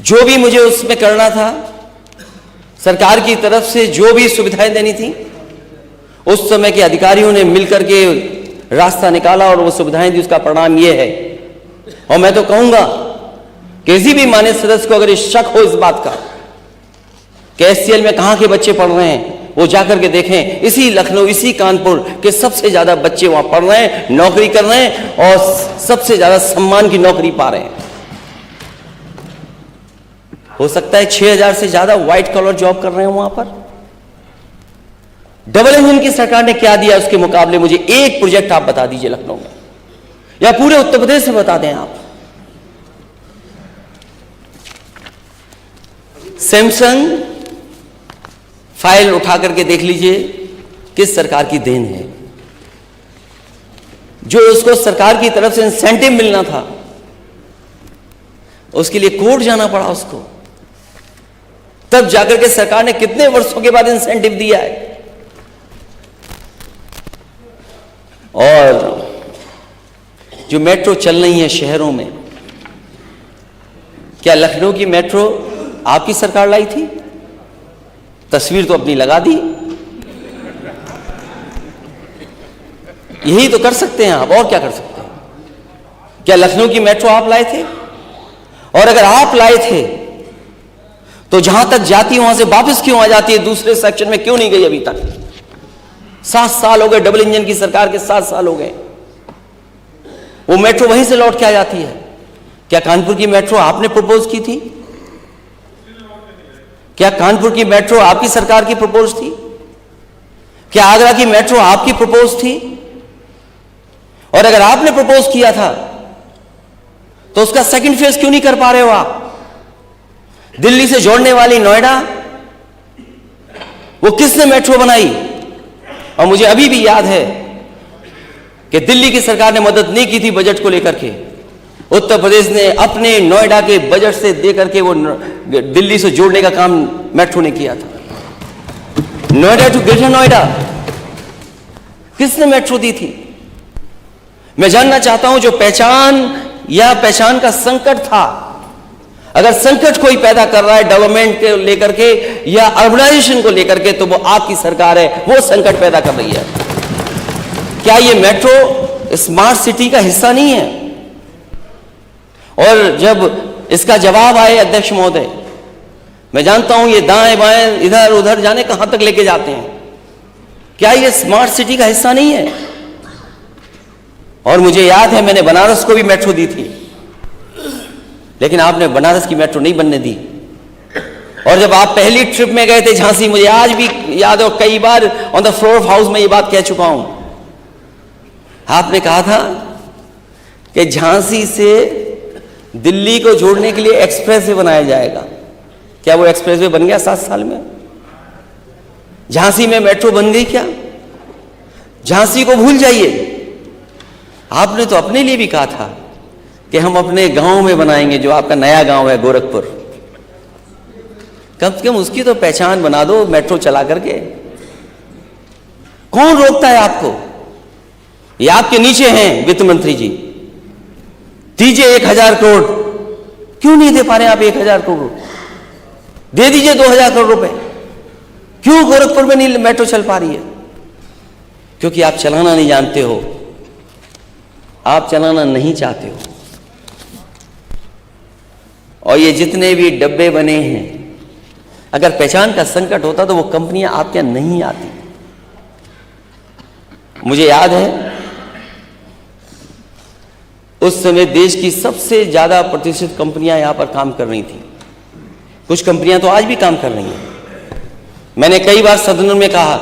जो भी मुझे उसमें करना था, सरकार की तरफ से जो भी सुविधाएं देनी थी, उस समय के अधिकारियों ने मिलकर के रास्ता निकाला और वो सुविधाएं दी। उसका परिणाम ये है। और मैं तो कहूंगा किसी भी मान्य सदस्य को अगर शक हो इस बात का कि एससीएल में कहां के बच्चे पढ़ रहे हैं, वो जाकर के देखें। इसी लखनऊ, इसी कानपुर के सबसे ज्यादा बच्चे वहां पढ़ रहे हैं, नौकरी कर रहे हैं और सबसे ज्यादा सम्मान की नौकरी पा रहे हैं। हो सकता है 6000 से ज्यादा व्हाइट कॉलर जॉब कर रहे हैं वहां पर। डबल इंजन की सरकार ने क्या दिया उसके मुकाबले? मुझे एक प्रोजेक्ट आप बता दीजिए लखनऊ में, या पूरे उत्तर प्रदेश में बता दें आप। सैमसंग फाइल उठा करके देख लीजिए किस सरकार की देन है। जो उसको सरकार की तरफ से इंसेंटिव मिलना था, उसके लिए कोर्ट जाना पड़ा उसको, तब जाकर के सरकार ने कितने वर्षों के बाद इंसेंटिव दिया है। और जो मेट्रो चल रही है शहरों में, क्या लखनऊ की मेट्रो आपकी सरकार लाई थी? तस्वीर तो अपनी लगा दी। यही तो कर सकते हैं आप, और क्या कर सकते हैं? क्या लखनऊ की मेट्रो आप लाए थे? और अगर आप लाए थे तो जहां तक जाती वहां से वापस क्यों आ जाती है? दूसरे सेक्शन में क्यों नहीं गई अभी तक? 7 साल हो गए डबल इंजन की सरकार के, 7 साल हो गए। वो मेट्रो वहीं से लौट के आ जाती है। क्या कानपुर की मेट्रो आपने प्रपोज की थी? क्या कानपुर की मेट्रो आपकी सरकार की प्रपोज थी? क्या आगरा की मेट्रो आपकी प्रपोज थी? और अगर आपने प्रपोज किया था तो उसका सेकंड फेज क्यों नहीं कर पा रहे हो आप? दिल्ली से जोड़ने वाली नोएडा, वो किसने मेट्रो बनाई? और मुझे अभी भी याद है कि दिल्ली की सरकार ने मदद नहीं की थी बजट को लेकर के। उत्तर प्रदेश ने अपने नोएडा के बजट से देकर के वो दिल्ली से जोड़ने का काम मेट्रो ने किया था। नोएडा टू ग्रेटर नोएडा किसने मेट्रो दी थी? मैं जानना चाहता हूं, जो पहचान या पहचान का संकट था, अगर संकट कोई पैदा कर रहा है डेवलपमेंट को लेकर के या अर्बनाइजेशन को लेकर के, तो वो आपकी सरकार है, वो संकट पैदा कर रही है। क्या ये मेट्रो स्मार्ट सिटी का हिस्सा नहीं है? और जब इसका जवाब आए अध्यक्ष महोदय, मैं जानता हूं ये दाएं बाएं इधर उधर जाने कहां तक लेके जाते हैं, क्या ये स्मार्ट सिटी का हिस्सा नहीं है? और मुझे याद है मैंने बनारस को भी मेट्रो दी थी, लेकिन आपने बनारस की मेट्रो नहीं बनने दी। और जब आप पहली ट्रिप में गए थे झांसी, मुझे आज भी याद है, कई बार on the floor of house में ये बात कह चुका हूं, आपने कहा था कि झांसी से दिल्ली को जोड़ने के लिए एक्सप्रेसवे बनाया जाएगा। क्या वो एक्सप्रेसवे बन गया 7 साल में? झांसी में मेट्रो बन गई क्या? झांसी को भूल जाइए। आपने तो अपने लिए भी कहा था कि हम अपने गांव में बनाएंगे, जो आपका नया गांव है गोरखपुर। कम से कम उसकी तो पहचान बना दो मेट्रो चला करके। कौन रोकता है आपको? ये आपके नीचे हैं वित्त मंत्री जी, दीजिए 1000 करोड़। क्यों नहीं दे पा रहे आप 1000 करोड़? दे दीजिए 2000 करोड़ रुपए। क्यों गोरखपुर में नहीं मेट्रो चल पा रही है? क्योंकि आप चलाना नहीं जानते हो, आप चलाना नहीं चाहते हो। और ये जितने भी डब्बे बने हैं, अगर पहचान का संकट होता तो वो कंपनियां आपके यहां नहीं आती। मुझे याद है उस समय देश की सबसे ज्यादा प्रतिष्ठित कंपनियां यहां पर काम कर रही थी। कुछ कंपनियां तो आज भी काम कर रही हैं। मैंने कई बार सदन में कहा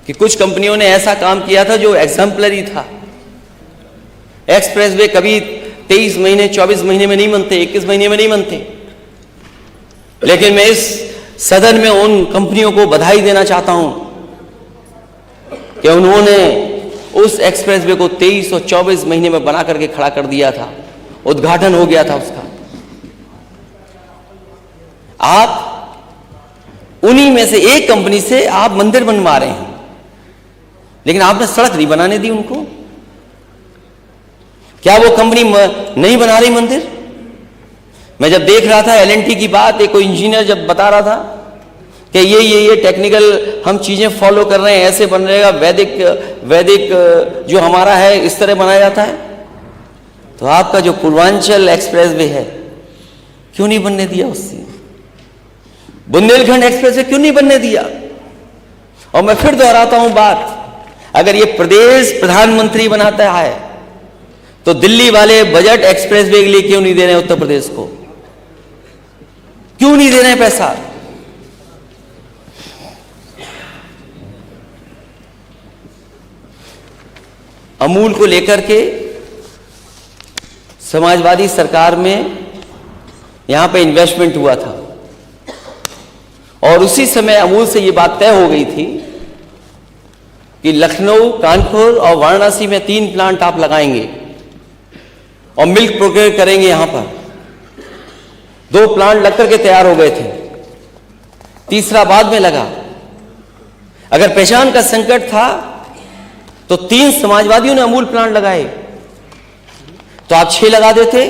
कि कुछ कंपनियों ने ऐसा काम किया था जो एग्जाम्पलरी था, एक्सप्रेसवे कभी 23 महीने 24 महीने में नहीं बनते, 21 महीने में नहीं बनते। लेकिन मैं इस सदन में उन कंपनियों को बधाई देना चाहता हूं कि उन्होंने उस एक्सप्रेसवे को 23 और 24 महीने में बना करके खड़ा कर दिया था, उद्घाटन हो गया था उसका। आप उन्हीं में से एक कंपनी से आप मंदिर बनवा रहे हैं, लेकिन आपने सड़क नहीं बनाने दी उनको। क्या वो कंपनी नहीं बना रही मंदिर? मैं जब देख रहा था एलएनटी की बात, एक कोई इंजीनियर जब बता रहा था कि ये टेक्निकल हम चीजें फॉलो कर रहे हैं, ऐसे बन रहेगा, वैदिक जो हमारा है इस तरह बनाया जाता है। तो आपका जो पूर्वांचल एक्सप्रेसवे है क्यों नहीं बनने दिया उससे? बुंदेलखंड एक्सप्रेसवे क्यों नहीं बनने दिया? और मैं फिर दोहराता हूं बात, अगर ये प्रदेश प्रधानमंत्री बनाता है तो दिल्ली वाले बजट एक्सप्रेसवे के लिए क्यों नहीं दे रहे हैं? उत्तर प्रदेश को क्यों नहीं दे रहे हैं पैसा? अमूल को लेकर के समाजवादी सरकार में यहां पे इन्वेस्टमेंट हुआ था और उसी समय अमूल से ये बात तय हो गई थी कि लखनऊ, कानपुर और वाराणसी में 3 प्लांट आप लगाएंगे और मिल्क प्रोक्योर करेंगे। यहां पर 2 प्लांट लगकर के तैयार हो गए थे, तीसरा बाद में लगा। अगर पहचान का संकट था तो 3 समाजवादियों ने अमूल प्लांट लगाए, तो आप 6 लगा देते।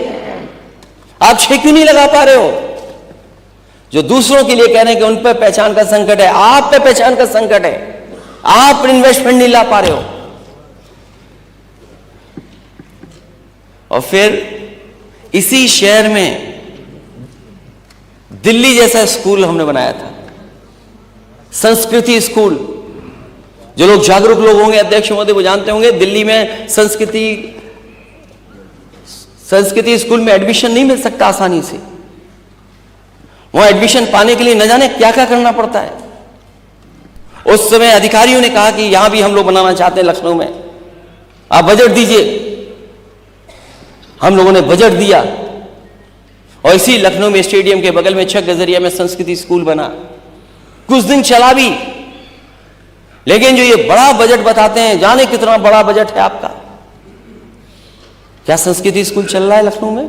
आप 6 क्यों नहीं लगा पा रहे हो? जो दूसरों के लिए कह रहे हैं कि उन पर पहचान का संकट है, आप पे पहचान का संकट है, आप इन्वेस्टमेंट नहीं ला पा रहे हो। और फिर इसी शहर में दिल्ली जैसा स्कूल हमने बनाया था, संस्कृति स्कूल। जो लोग जागरूक लोग होंगे, अध्यक्ष महोदय, वो जानते होंगे दिल्ली में संस्कृति स्कूल में एडमिशन नहीं मिल सकता आसानी से। वहां एडमिशन पाने के लिए न जाने क्या क्या करना पड़ता है। उस समय अधिकारियों ने कहा कि यहां भी हम लोग बनाना चाहते हैं लखनऊ में, आप बजट दीजिए। हम लोगों ने बजट दिया और इसी लखनऊ में स्टेडियम के बगल में छक गजरिया में संस्कृति स्कूल बना। कुछ दिन चला भी, लेकिन जो ये बड़ा बजट बताते हैं, जाने कितना बड़ा बजट है आपका, क्या संस्कृति स्कूल चल रहा है लखनऊ में?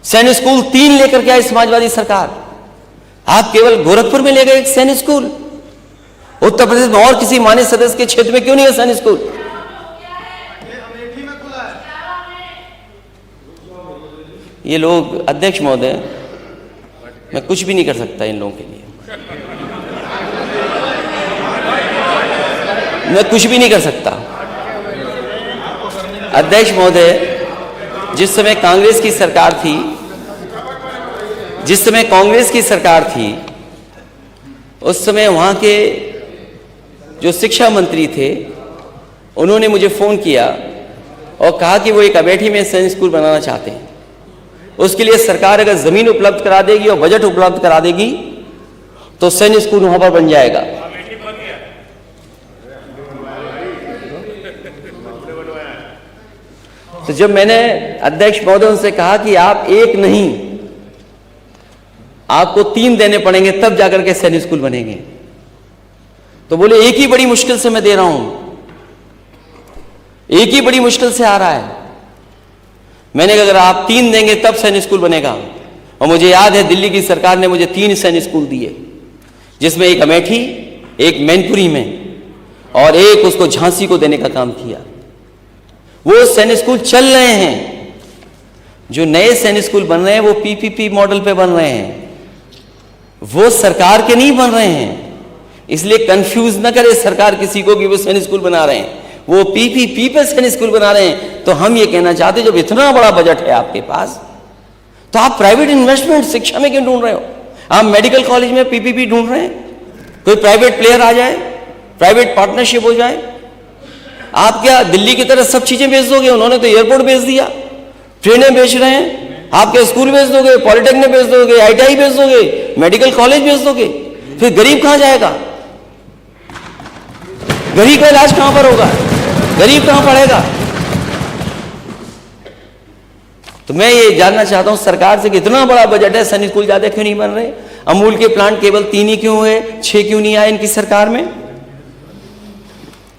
सैनिक स्कूल 3 लेकर के आई समाजवादी सरकार। आप केवल गोरखपुर में ले गए एक सैनिक स्कूल, उत्तर प्रदेश में और किसी मान्य सदस्य के क्षेत्र में क्यों नहीं है सैनिक स्कूल? ये लोग, अध्यक्ष महोदय, मैं कुछ भी नहीं कर सकता इन लोगों के लिए, मैं कुछ भी नहीं कर सकता। अध्यक्ष महोदय, जिस समय कांग्रेस की सरकार थी, उस समय वहां के जो शिक्षा मंत्री थे, उन्होंने मुझे फोन किया और कहा कि वो एक अमेठी में सैनिक स्कूल बनाना चाहते हैं। उसके लिए सरकार अगर जमीन उपलब्ध करा देगी और बजट उपलब्ध करा देगी तो सैनिक स्कूल वहां पर बन जाएगा। तो जब मैंने अध्यक्ष महोदय से कहा कि आप एक नहीं, आपको 3 देने पड़ेंगे तब जाकर के सैनिक स्कूल बनेंगे, तो बोले एक ही बड़ी मुश्किल से मैं दे रहा हूं, एक ही बड़ी मुश्किल से आ रहा है। मैंने कहा अगर आप 3 देंगे तब सैनिक स्कूल बनेगा। और मुझे याद है दिल्ली की सरकार ने मुझे 3 सैनिक स्कूल दिए, जिसमें एक अमेठी, एक मैनपुरी में और एक उसको झांसी को देने का काम किया। वो सैनिक स्कूल चल रहे हैं। जो नए सैनिक स्कूल बन रहे हैं वो पीपीपी मॉडल पे बन रहे हैं, वो सरकार के नहीं बन रहे हैं। इसलिए कंफ्यूज न करे सरकार किसी को कि वो सैनिक स्कूल बना रहे हैं, वो पीपीपी पे सैनिक स्कूल बना रहे हैं। तो हम ये कहना चाहते हैं, जब इतना बड़ा बजट है आपके पास, तो आप प्राइवेट इन्वेस्टमेंट शिक्षा में क्यों ढूंढ रहे हो? आप मेडिकल कॉलेज में पीपीपी ढूंढ रहे हैं, कोई प्राइवेट प्लेयर आ जाए, प्राइवेट पार्टनरशिप हो जाए। आप क्या दिल्ली की तरह सब चीजें बेच दोगे? उन्होंने तो एयरपोर्ट बेच दिया, ट्रेनें बेच रहे हैं, आपके स्कूल बेच दोगे, पॉलिटेक्निक बेच दोगे, आईटीआई बेच दोगे, मेडिकल कॉलेज बेच दोगे, फिर गरीब कहां जाएगा? गरीब का इलाज कहां पर होगा? गरीब कहां पढ़ेगा? तो मैं ये जानना चाहता हूं सरकार से कि इतना बड़ा बजट है, सैनिक स्कूल ज्यादा क्यों नहीं बन रहे? अमूल के प्लांट केवल 3 ही क्यों है, 6 क्यों नहीं आए इनकी सरकार में?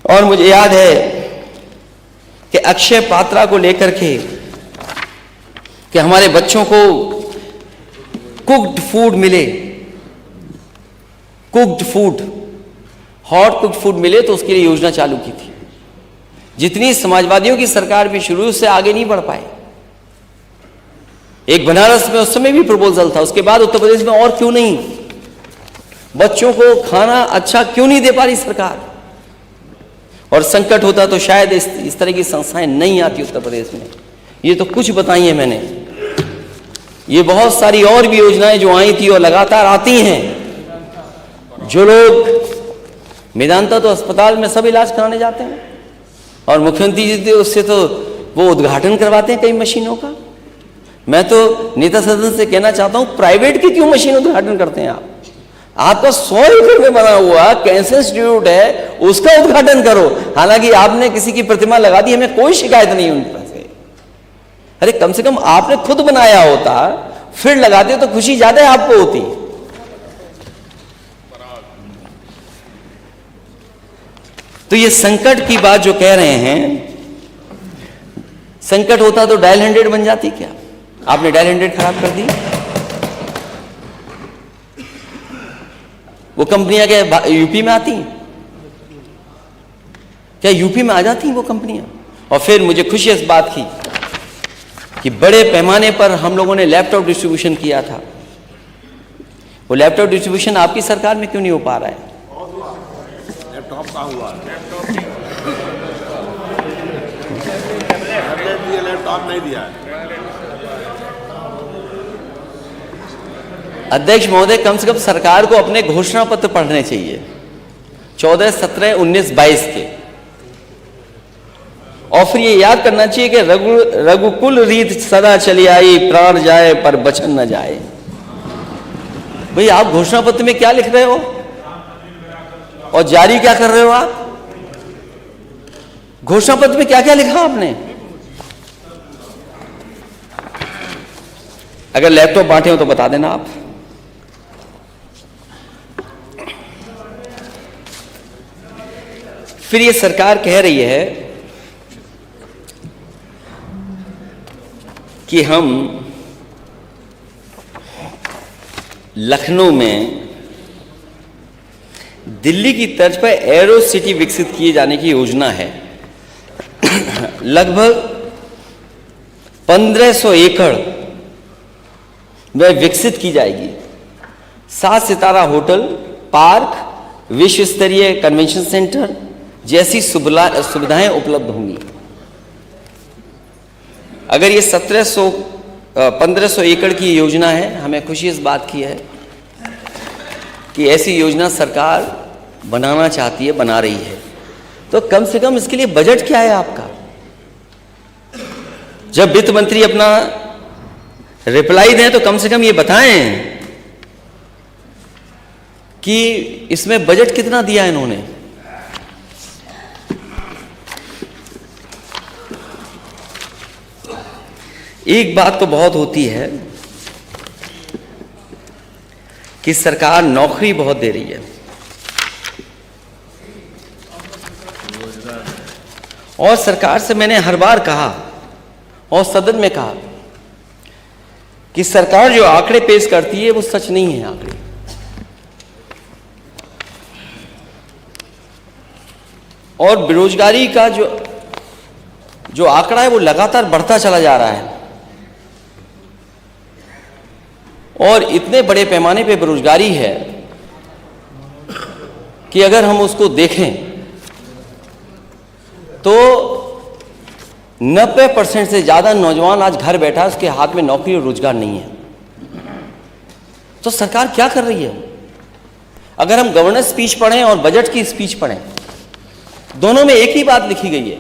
और मुझे याद है कि अक्षय पात्रा को लेकर के कि हमारे बच्चों को कुक्ड फूड मिले, cooked food, hot cooked food मिले, तो उसके लिए योजना चालू की थी। जितनी समाजवादियों की सरकार भी शुरू से आगे नहीं बढ़ पाए। एक बनारस में उस समय भी प्रपोजल था, उसके बाद उत्तर प्रदेश में और क्यों नहीं? बच्चों को खाना अच्छा क्यों नहीं दे पा रही सरकार? और संकट होता तो शायद इस तरह की संस्थाएं नहीं आती उत्तर प्रदेश में। ये तो कुछ बताई है मैंने, ये बहुत सारी और भी योजनाएं जो आई थी और लगातार आती हैं। जो लोग मेदांता तो अस्पताल में सब इलाज कराने जाते हैं, और मुख्यमंत्री जी थे उससे तो वो उद्घाटन करवाते हैं कई मशीनों का। मैं तो नेता सदन से कहना चाहता हूं, प्राइवेट की क्यों मशीन उद्घाटन करते हैं आप? आपका 100 एकड़ में बना हुआ कैंसर इंस्टीट्यूट है, उसका उद्घाटन करो। हालांकि आपने किसी की प्रतिमा लगा दी, हमें कोई शिकायत नहीं उन पर से। अरे कम से कम आपने खुद बनाया होता, फिर लगाते तो खुशी ज्यादा आपको होती। तो ये संकट की बात जो कह रहे हैं, संकट होता तो डायल 100 बन जाती क्या? आपने डायल 100 खराब कर दी। वो कंपनियां क्या यूपी में आती? क्या यूपी में आ जाती वो कंपनियां? और फिर मुझे खुशी इस बात की कि बड़े पैमाने पर हम लोगों ने लैपटॉप डिस्ट्रीब्यूशन किया था। वो लैपटॉप डिस्ट्रीब्यूशन आपकी सरकार में क्यों नहीं हो पा रहा है? लैपटॉप का हुआ, लैपटॉप नहीं दिया। अध्यक्ष महोदय, कम से कम सरकार को अपने घोषणा पत्र पढ़ने चाहिए, 14, 17, 19, 22 के। और फिर ये याद करना चाहिए कि रघुकुल रीत सदा चली आई, प्राण जाए पर बचन न जाए। भाई आप घोषणा पत्र में क्या लिख रहे हो और जारी क्या कर रहे हो? आप घोषणा पत्र में क्या क्या लिखा आपने? अगर लैपटॉप बांटे हो तो बता देना आप। फिर ये सरकार कह रही है कि हम लखनऊ में दिल्ली की तर्ज पर एरो सिटी विकसित किए जाने की योजना है। लगभग 1500 एकड़ में विकसित की जाएगी। 7 सितारा होटल, पार्क, विश्व स्तरीय कन्वेंशन सेंटर जैसी सुविधाएं उपलब्ध होंगी। अगर ये 1500 एकड़ की योजना है, हमें खुशी इस बात की है कि ऐसी योजना सरकार बनाना चाहती है, बना रही है। तो कम से कम इसके लिए बजट क्या है आपका? जब वित्त मंत्री अपना रिप्लाई दें तो कम से कम ये बताएं कि इसमें बजट कितना दिया इन्होंने। एक बात तो बहुत होती है कि सरकार नौकरी बहुत दे रही है, और सरकार से मैंने हर बार कहा और सदन में कहा कि सरकार जो आंकड़े पेश करती है वो सच नहीं है आंकड़े। और बेरोजगारी का जो आंकड़ा है वो लगातार बढ़ता चला जा रहा है, और इतने बड़े पैमाने पे बेरोजगारी है कि अगर हम उसको देखें तो 90% से ज्यादा नौजवान आज घर बैठा, उसके हाथ में नौकरी और रोजगार नहीं है। तो सरकार क्या कर रही है? अगर हम गवर्नर स्पीच पढ़ें और बजट की स्पीच पढ़ें, दोनों में एक ही बात लिखी गई है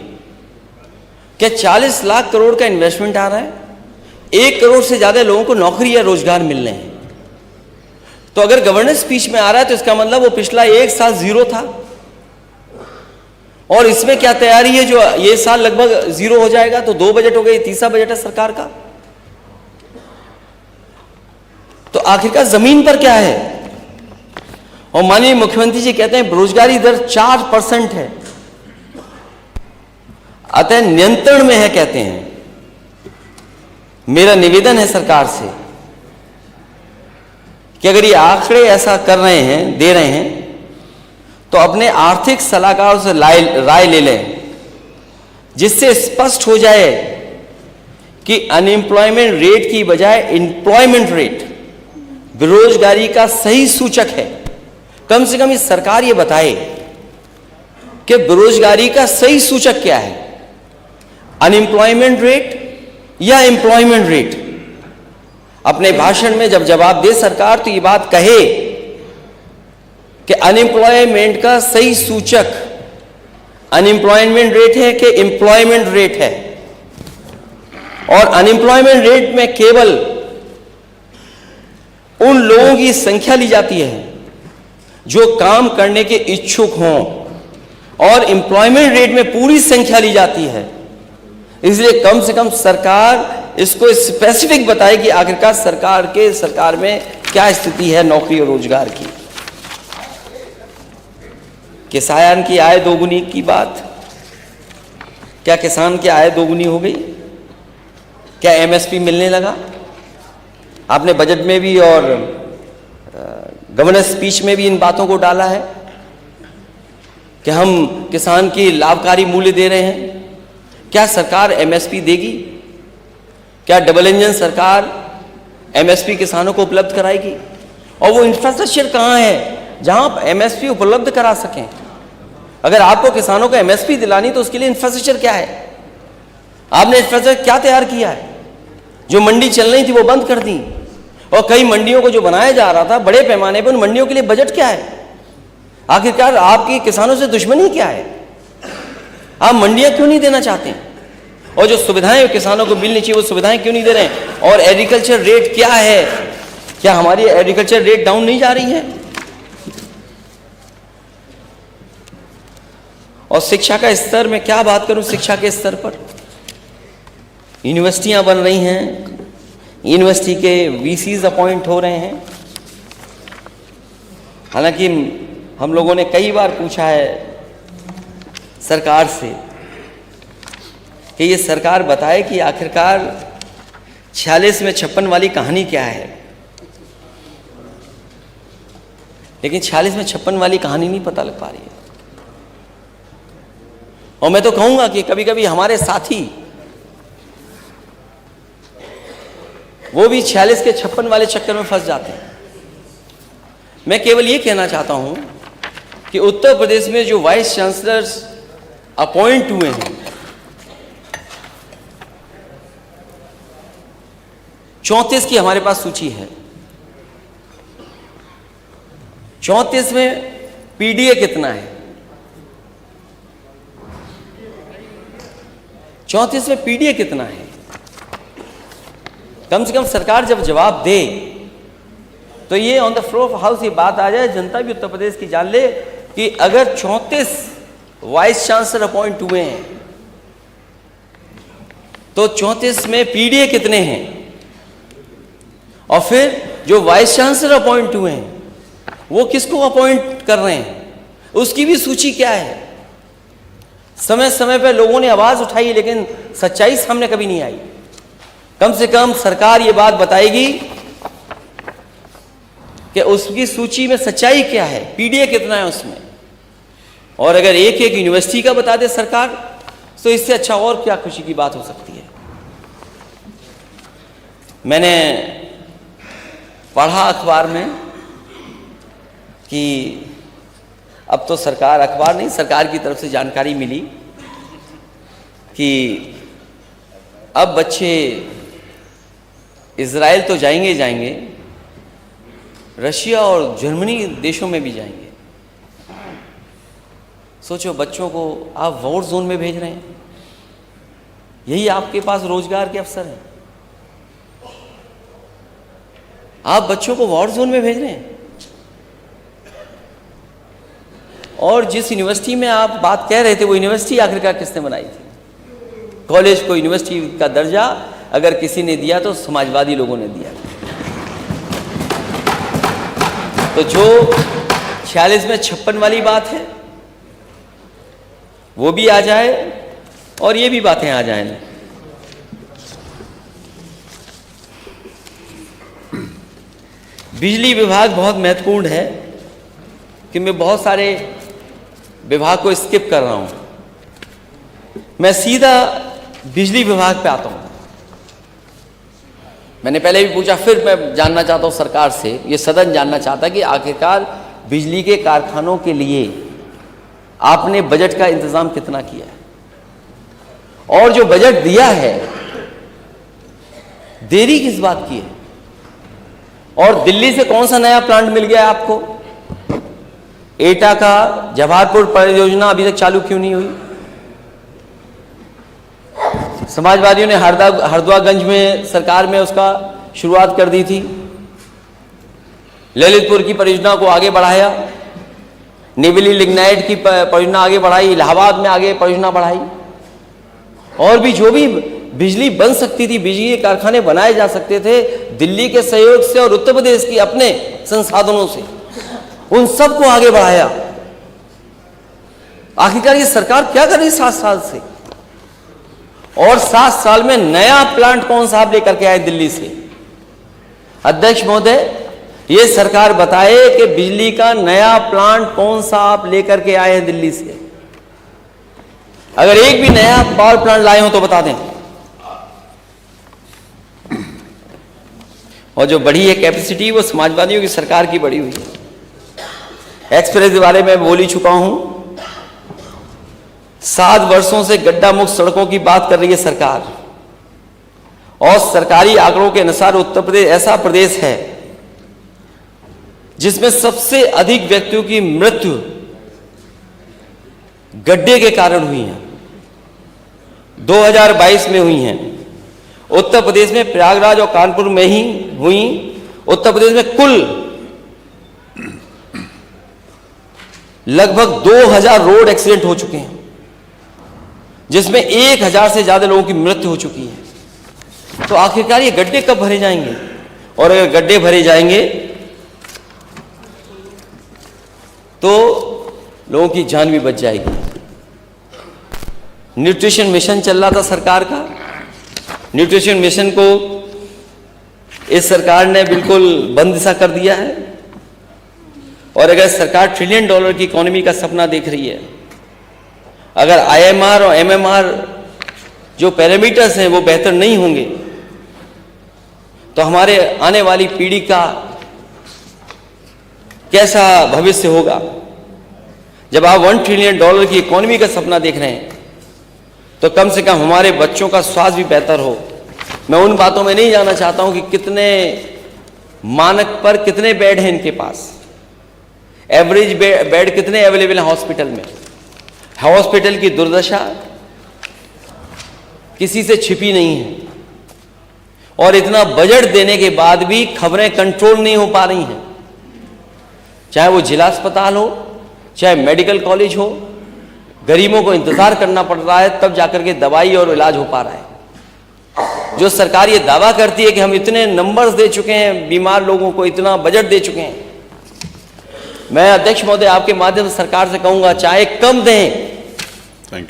कि 40 लाख करोड़ का इन्वेस्टमेंट आ रहा है, 1 करोड़ से ज्यादा लोगों को नौकरी या रोजगार मिलने हैं। तो अगर गवर्नर स्पीच में आ रहा है तो इसका मतलब वो पिछला 1 साल जीरो था, और इसमें क्या तैयारी है जो ये साल लगभग जीरो हो जाएगा। तो 2 बजट हो गए, तीसरा बजट है सरकार का। आखिरकार जमीन पर क्या है? और माननीय मुख्यमंत्री जी कहते हैं बेरोजगारी दर 4% है, अतः नियंत्रण में है कहते हैं। मेरा निवेदन है सरकार से कि अगर ये आंकड़े ऐसा कर रहे हैं, दे रहे हैं, तो अपने आर्थिक सलाहकारों से राय ले लें, जिससे स्पष्ट हो जाए कि अनएम्प्लॉयमेंट रेट की बजाय एम्प्लॉयमेंट रेट बेरोजगारी का सही सूचक है। कम से कम इस सरकार ये बताए कि बेरोजगारी का सही सूचक क्या है, अनएम्प्लॉयमेंट रेट या एम्प्लॉयमेंट रेट। अपने भाषण में जब जवाब दे सरकार तो ये बात कहे कि अनएम्प्लॉयमेंट का सही सूचक अनएम्प्लॉयमेंट रेट है कि एम्प्लॉयमेंट रेट है। और अनएम्प्लॉयमेंट रेट में केवल उन लोगों की संख्या ली जाती है जो काम करने के इच्छुक हों, और एम्प्लॉयमेंट रेट में पूरी संख्या ली जाती है। इसलिए कम से कम सरकार इसको स्पेसिफिक बताए कि आखिरकार सरकार में क्या स्थिति है नौकरी और रोजगार की। किसान की आय दोगुनी की बात, क्या किसान की आय दोगुनी हो गई? क्या एमएसपी मिलने लगा? आपने बजट में भी और गवर्नर स्पीच में भी इन बातों को डाला है कि हम किसान की लाभकारी मूल्य दे रहे हैं। क्या सरकार एमएसपी देगी? क्या डबल इंजन सरकार एमएसपी किसानों को उपलब्ध कराएगी? और वो इंफ्रास्ट्रक्चर कहाँ है जहां आप एमएसपी उपलब्ध करा सकें? अगर आपको किसानों को एमएसपी दिलानी तो उसके लिए इंफ्रास्ट्रक्चर क्या है? आपने इंफ्रास्ट्रक्चर क्या तैयार किया है? जो मंडी चल रही थी वो बंद कर दी, और कई मंडियों को जो बनाया जा रहा था बड़े पैमाने पर, उन मंडियों के लिए बजट क्या है? आखिरकार आपकी किसानों से दुश्मनी क्या है? आप मंडियां क्यों नहीं देना चाहते? और जो सुविधाएं किसानों को मिलनी चाहिए वो सुविधाएं क्यों नहीं दे रहे हैं? और एग्रीकल्चर रेट क्या है? क्या हमारी एग्रीकल्चर रेट डाउन नहीं जा रही है? और शिक्षा का स्तर में क्या बात करूं? शिक्षा के स्तर पर यूनिवर्सिटियां बन रही हैं, यूनिवर्सिटी के वीसीज अपॉइंट हो रहे हैं। हालांकि हम लोगों ने कई बार पूछा है सरकार से कि ये सरकार बताए कि आखिरकार 46 में 56 वाली कहानी क्या है। लेकिन 46 में 56 वाली कहानी नहीं पता लग पा रही है। और मैं तो कहूंगा कि कभी कभी हमारे साथी वो भी 46 के 56 वाले चक्कर में फंस जाते हैं। मैं केवल ये कहना चाहता हूं कि उत्तर प्रदेश में जो वाइस चांसलर्स अपॉइंट हुए हैं, 34 की हमारे पास सूची है। 34 में पीडीए कितना है? 34 में पीडीए कितना है? कम से कम सरकार जब जवाब दे तो ये on the floor of house ये बात आ जाए, जनता भी उत्तर प्रदेश की जान ले कि अगर 34 वाइस चांसलर अपॉइंट हुए हैं तो 34 में पीडीए कितने हैं, और फिर जो वाइस चांसलर अपॉइंट हुए हैं वो किसको अपॉइंट कर रहे हैं, उसकी भी सूची क्या है। समय समय पर लोगों ने आवाज उठाई लेकिन सच्चाई सामने कभी नहीं आई। कम से कम सरकार ये बात बताएगी कि उसकी सूची में सच्चाई क्या है, पीडीए कितना है उसमें। और अगर एक एक यूनिवर्सिटी का बता दे सरकार तो इससे अच्छा और क्या खुशी की बात हो सकती है। मैंने पढ़ा अखबार में कि अब तो सरकार, अखबार नहीं, सरकार की तरफ से जानकारी मिली कि अब बच्चे इजराइल तो जाएंगे जाएंगे, रशिया और जर्मनी देशों में भी जाएंगे। सोचो, बच्चों को आप वॉर जोन में भेज रहे हैं, यही आपके पास रोजगार के अवसर हैं। आप बच्चों को वॉर जोन में भेज रहे हैं। और जिस यूनिवर्सिटी में आप बात कह रहे थे वो यूनिवर्सिटी आखिरकार किसने बनाई थी? कॉलेज को यूनिवर्सिटी का दर्जा अगर किसी ने दिया तो समाजवादी लोगों ने दिया। तो जो 46 में 56 वाली बात है वो भी आ जाए और ये भी बातें आ जाएं। बिजली विभाग बहुत महत्वपूर्ण है कि मैं बहुत सारे विभाग को स्किप कर रहा हूं। मैं सीधा बिजली विभाग पे आता हूं। मैंने पहले भी पूछा, फिर मैं जानना चाहता हूं सरकार से, ये सदन जानना चाहता है कि आखिरकार बिजली के कारखानों के लिए आपने बजट का इंतजाम कितना किया है और जो बजट दिया है देरी किस बात की है, और दिल्ली से कौन सा नया प्लांट मिल गया आपको? एटा का जवाहरपुर परियोजना अभी तक चालू क्यों नहीं हुई? समाजवादियों ने हरद्वागंज में सरकार में उसका शुरुआत कर दी थी। ललितपुर की परियोजना को आगे बढ़ाया, निवली लिग्नाइट की परियोजना आगे बढ़ाई, इलाहाबाद में आगे परियोजना बढ़ाई, और भी जो भी बिजली बन सकती थी, बिजली के कारखाने बनाए जा सकते थे, दिल्ली के सहयोग से और उत्तर प्रदेश की अपने संसाधनों से, उन सबको आगे बढ़ाया। आखिरकार ये सरकार क्या कर रही 7 साल से? और 7 साल में नया प्लांट कौन सा आप लेकर के आए दिल्ली से? अध्यक्ष महोदय, ये सरकार बताए कि बिजली का नया प्लांट कौन सा आप लेकर के आए हैं दिल्ली से। अगर एक भी नया पावर प्लांट लाए हो तो बता दें। और जो बढ़ी है कैपेसिटी वो समाजवादियों की सरकार की बढ़ी हुई है। एक्सप्रेस के बारे में बोल ही चुका हूं। 7 वर्षों से गड्ढा मुक्त सड़कों की बात कर रही है सरकार, और सरकारी आंकड़ों के अनुसार उत्तर प्रदेश ऐसा प्रदेश है जिसमें सबसे अधिक व्यक्तियों की मृत्यु गड्ढे के कारण हुई है। 2022 में हुई हैं। उत्तर प्रदेश में प्रयागराज और कानपुर में ही हुई। उत्तर प्रदेश में कुल लगभग 2000 रोड एक्सीडेंट हो चुके हैं, जिसमें 1000 से ज्यादा लोगों की मृत्यु हो चुकी है। तो आखिरकार ये गड्ढे कब भरे जाएंगे? और अगर गड्ढे भरे जाएंगे तो लोगों की जान भी बच जाएगी। न्यूट्रिशन मिशन चल रहा था सरकार का। न्यूट्रिशन मिशन को इस सरकार ने बिल्कुल बंद सा कर दिया है। और अगर सरकार $1 ट्रिलियन की इकोनॉमी का सपना देख रही है, अगर IMR और MMR जो पैरामीटर्स हैं वो बेहतर नहीं होंगे, तो हमारे आने वाली पीढ़ी का कैसा भविष्य होगा? जब आप $1 ट्रिलियन की इकोनॉमी का सपना देख रहे हैं, तो कम से कम हमारे बच्चों का स्वास्थ्य भी बेहतर हो। मैं उन बातों में नहीं जाना चाहता हूं कि कितने मानक पर कितने बेड हैं इनके पास, एवरेज बेड कितने अवेलेबल हैं हॉस्पिटल में। हॉस्पिटल की दुर्दशा किसी से छिपी नहीं है, और इतना बजट देने के बाद भी खबरें कंट्रोल नहीं हो पा रही हैं। चाहे वो जिला अस्पताल हो, चाहे मेडिकल कॉलेज हो, गरीबों को इंतजार करना पड़ रहा है, तब जाकर के दवाई और इलाज हो पा रहा है। जो सरकार ये दावा करती है कि हम इतने नंबर्स दे चुके हैं बीमार लोगों को, इतना बजट दे चुके हैं, मैं अध्यक्ष महोदय आपके माध्यम से सरकार से कहूंगा, चाहे कम दें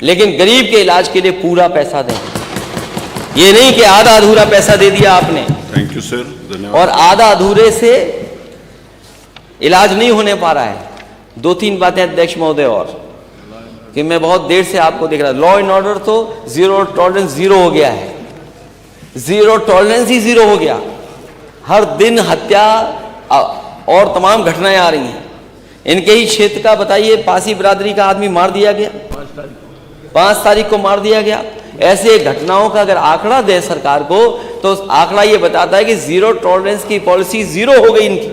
लेकिन गरीब के इलाज के लिए पूरा पैसा दें। ये नहीं कि आधा अधूरा पैसा दे दिया आपने। थैंक यू सर, धन्यवाद। और आधा अधूरे से इलाज नहीं होने पा रहा है। 2-3 बातें अध्यक्ष महोदय और, कि मैं बहुत देर से आपको देख रहा हूं, लॉ एंड ऑर्डर तो जीरो टॉलरेंस जीरो हो गया है। जीरो टॉलरेंस ही जीरो हो गया। हर दिन हत्या और तमाम घटनाएं आ रही हैं। इनके ही क्षेत्र का बताइए, पासी बिरादरी का आदमी मार दिया गया, 5 तारीख को मार दिया गया। ऐसे घटनाओं का अगर आंकड़ा दे सरकार को, तो आंकड़ा ये बताता है कि जीरो टॉलरेंस की पॉलिसी जीरो हो गई इनकी।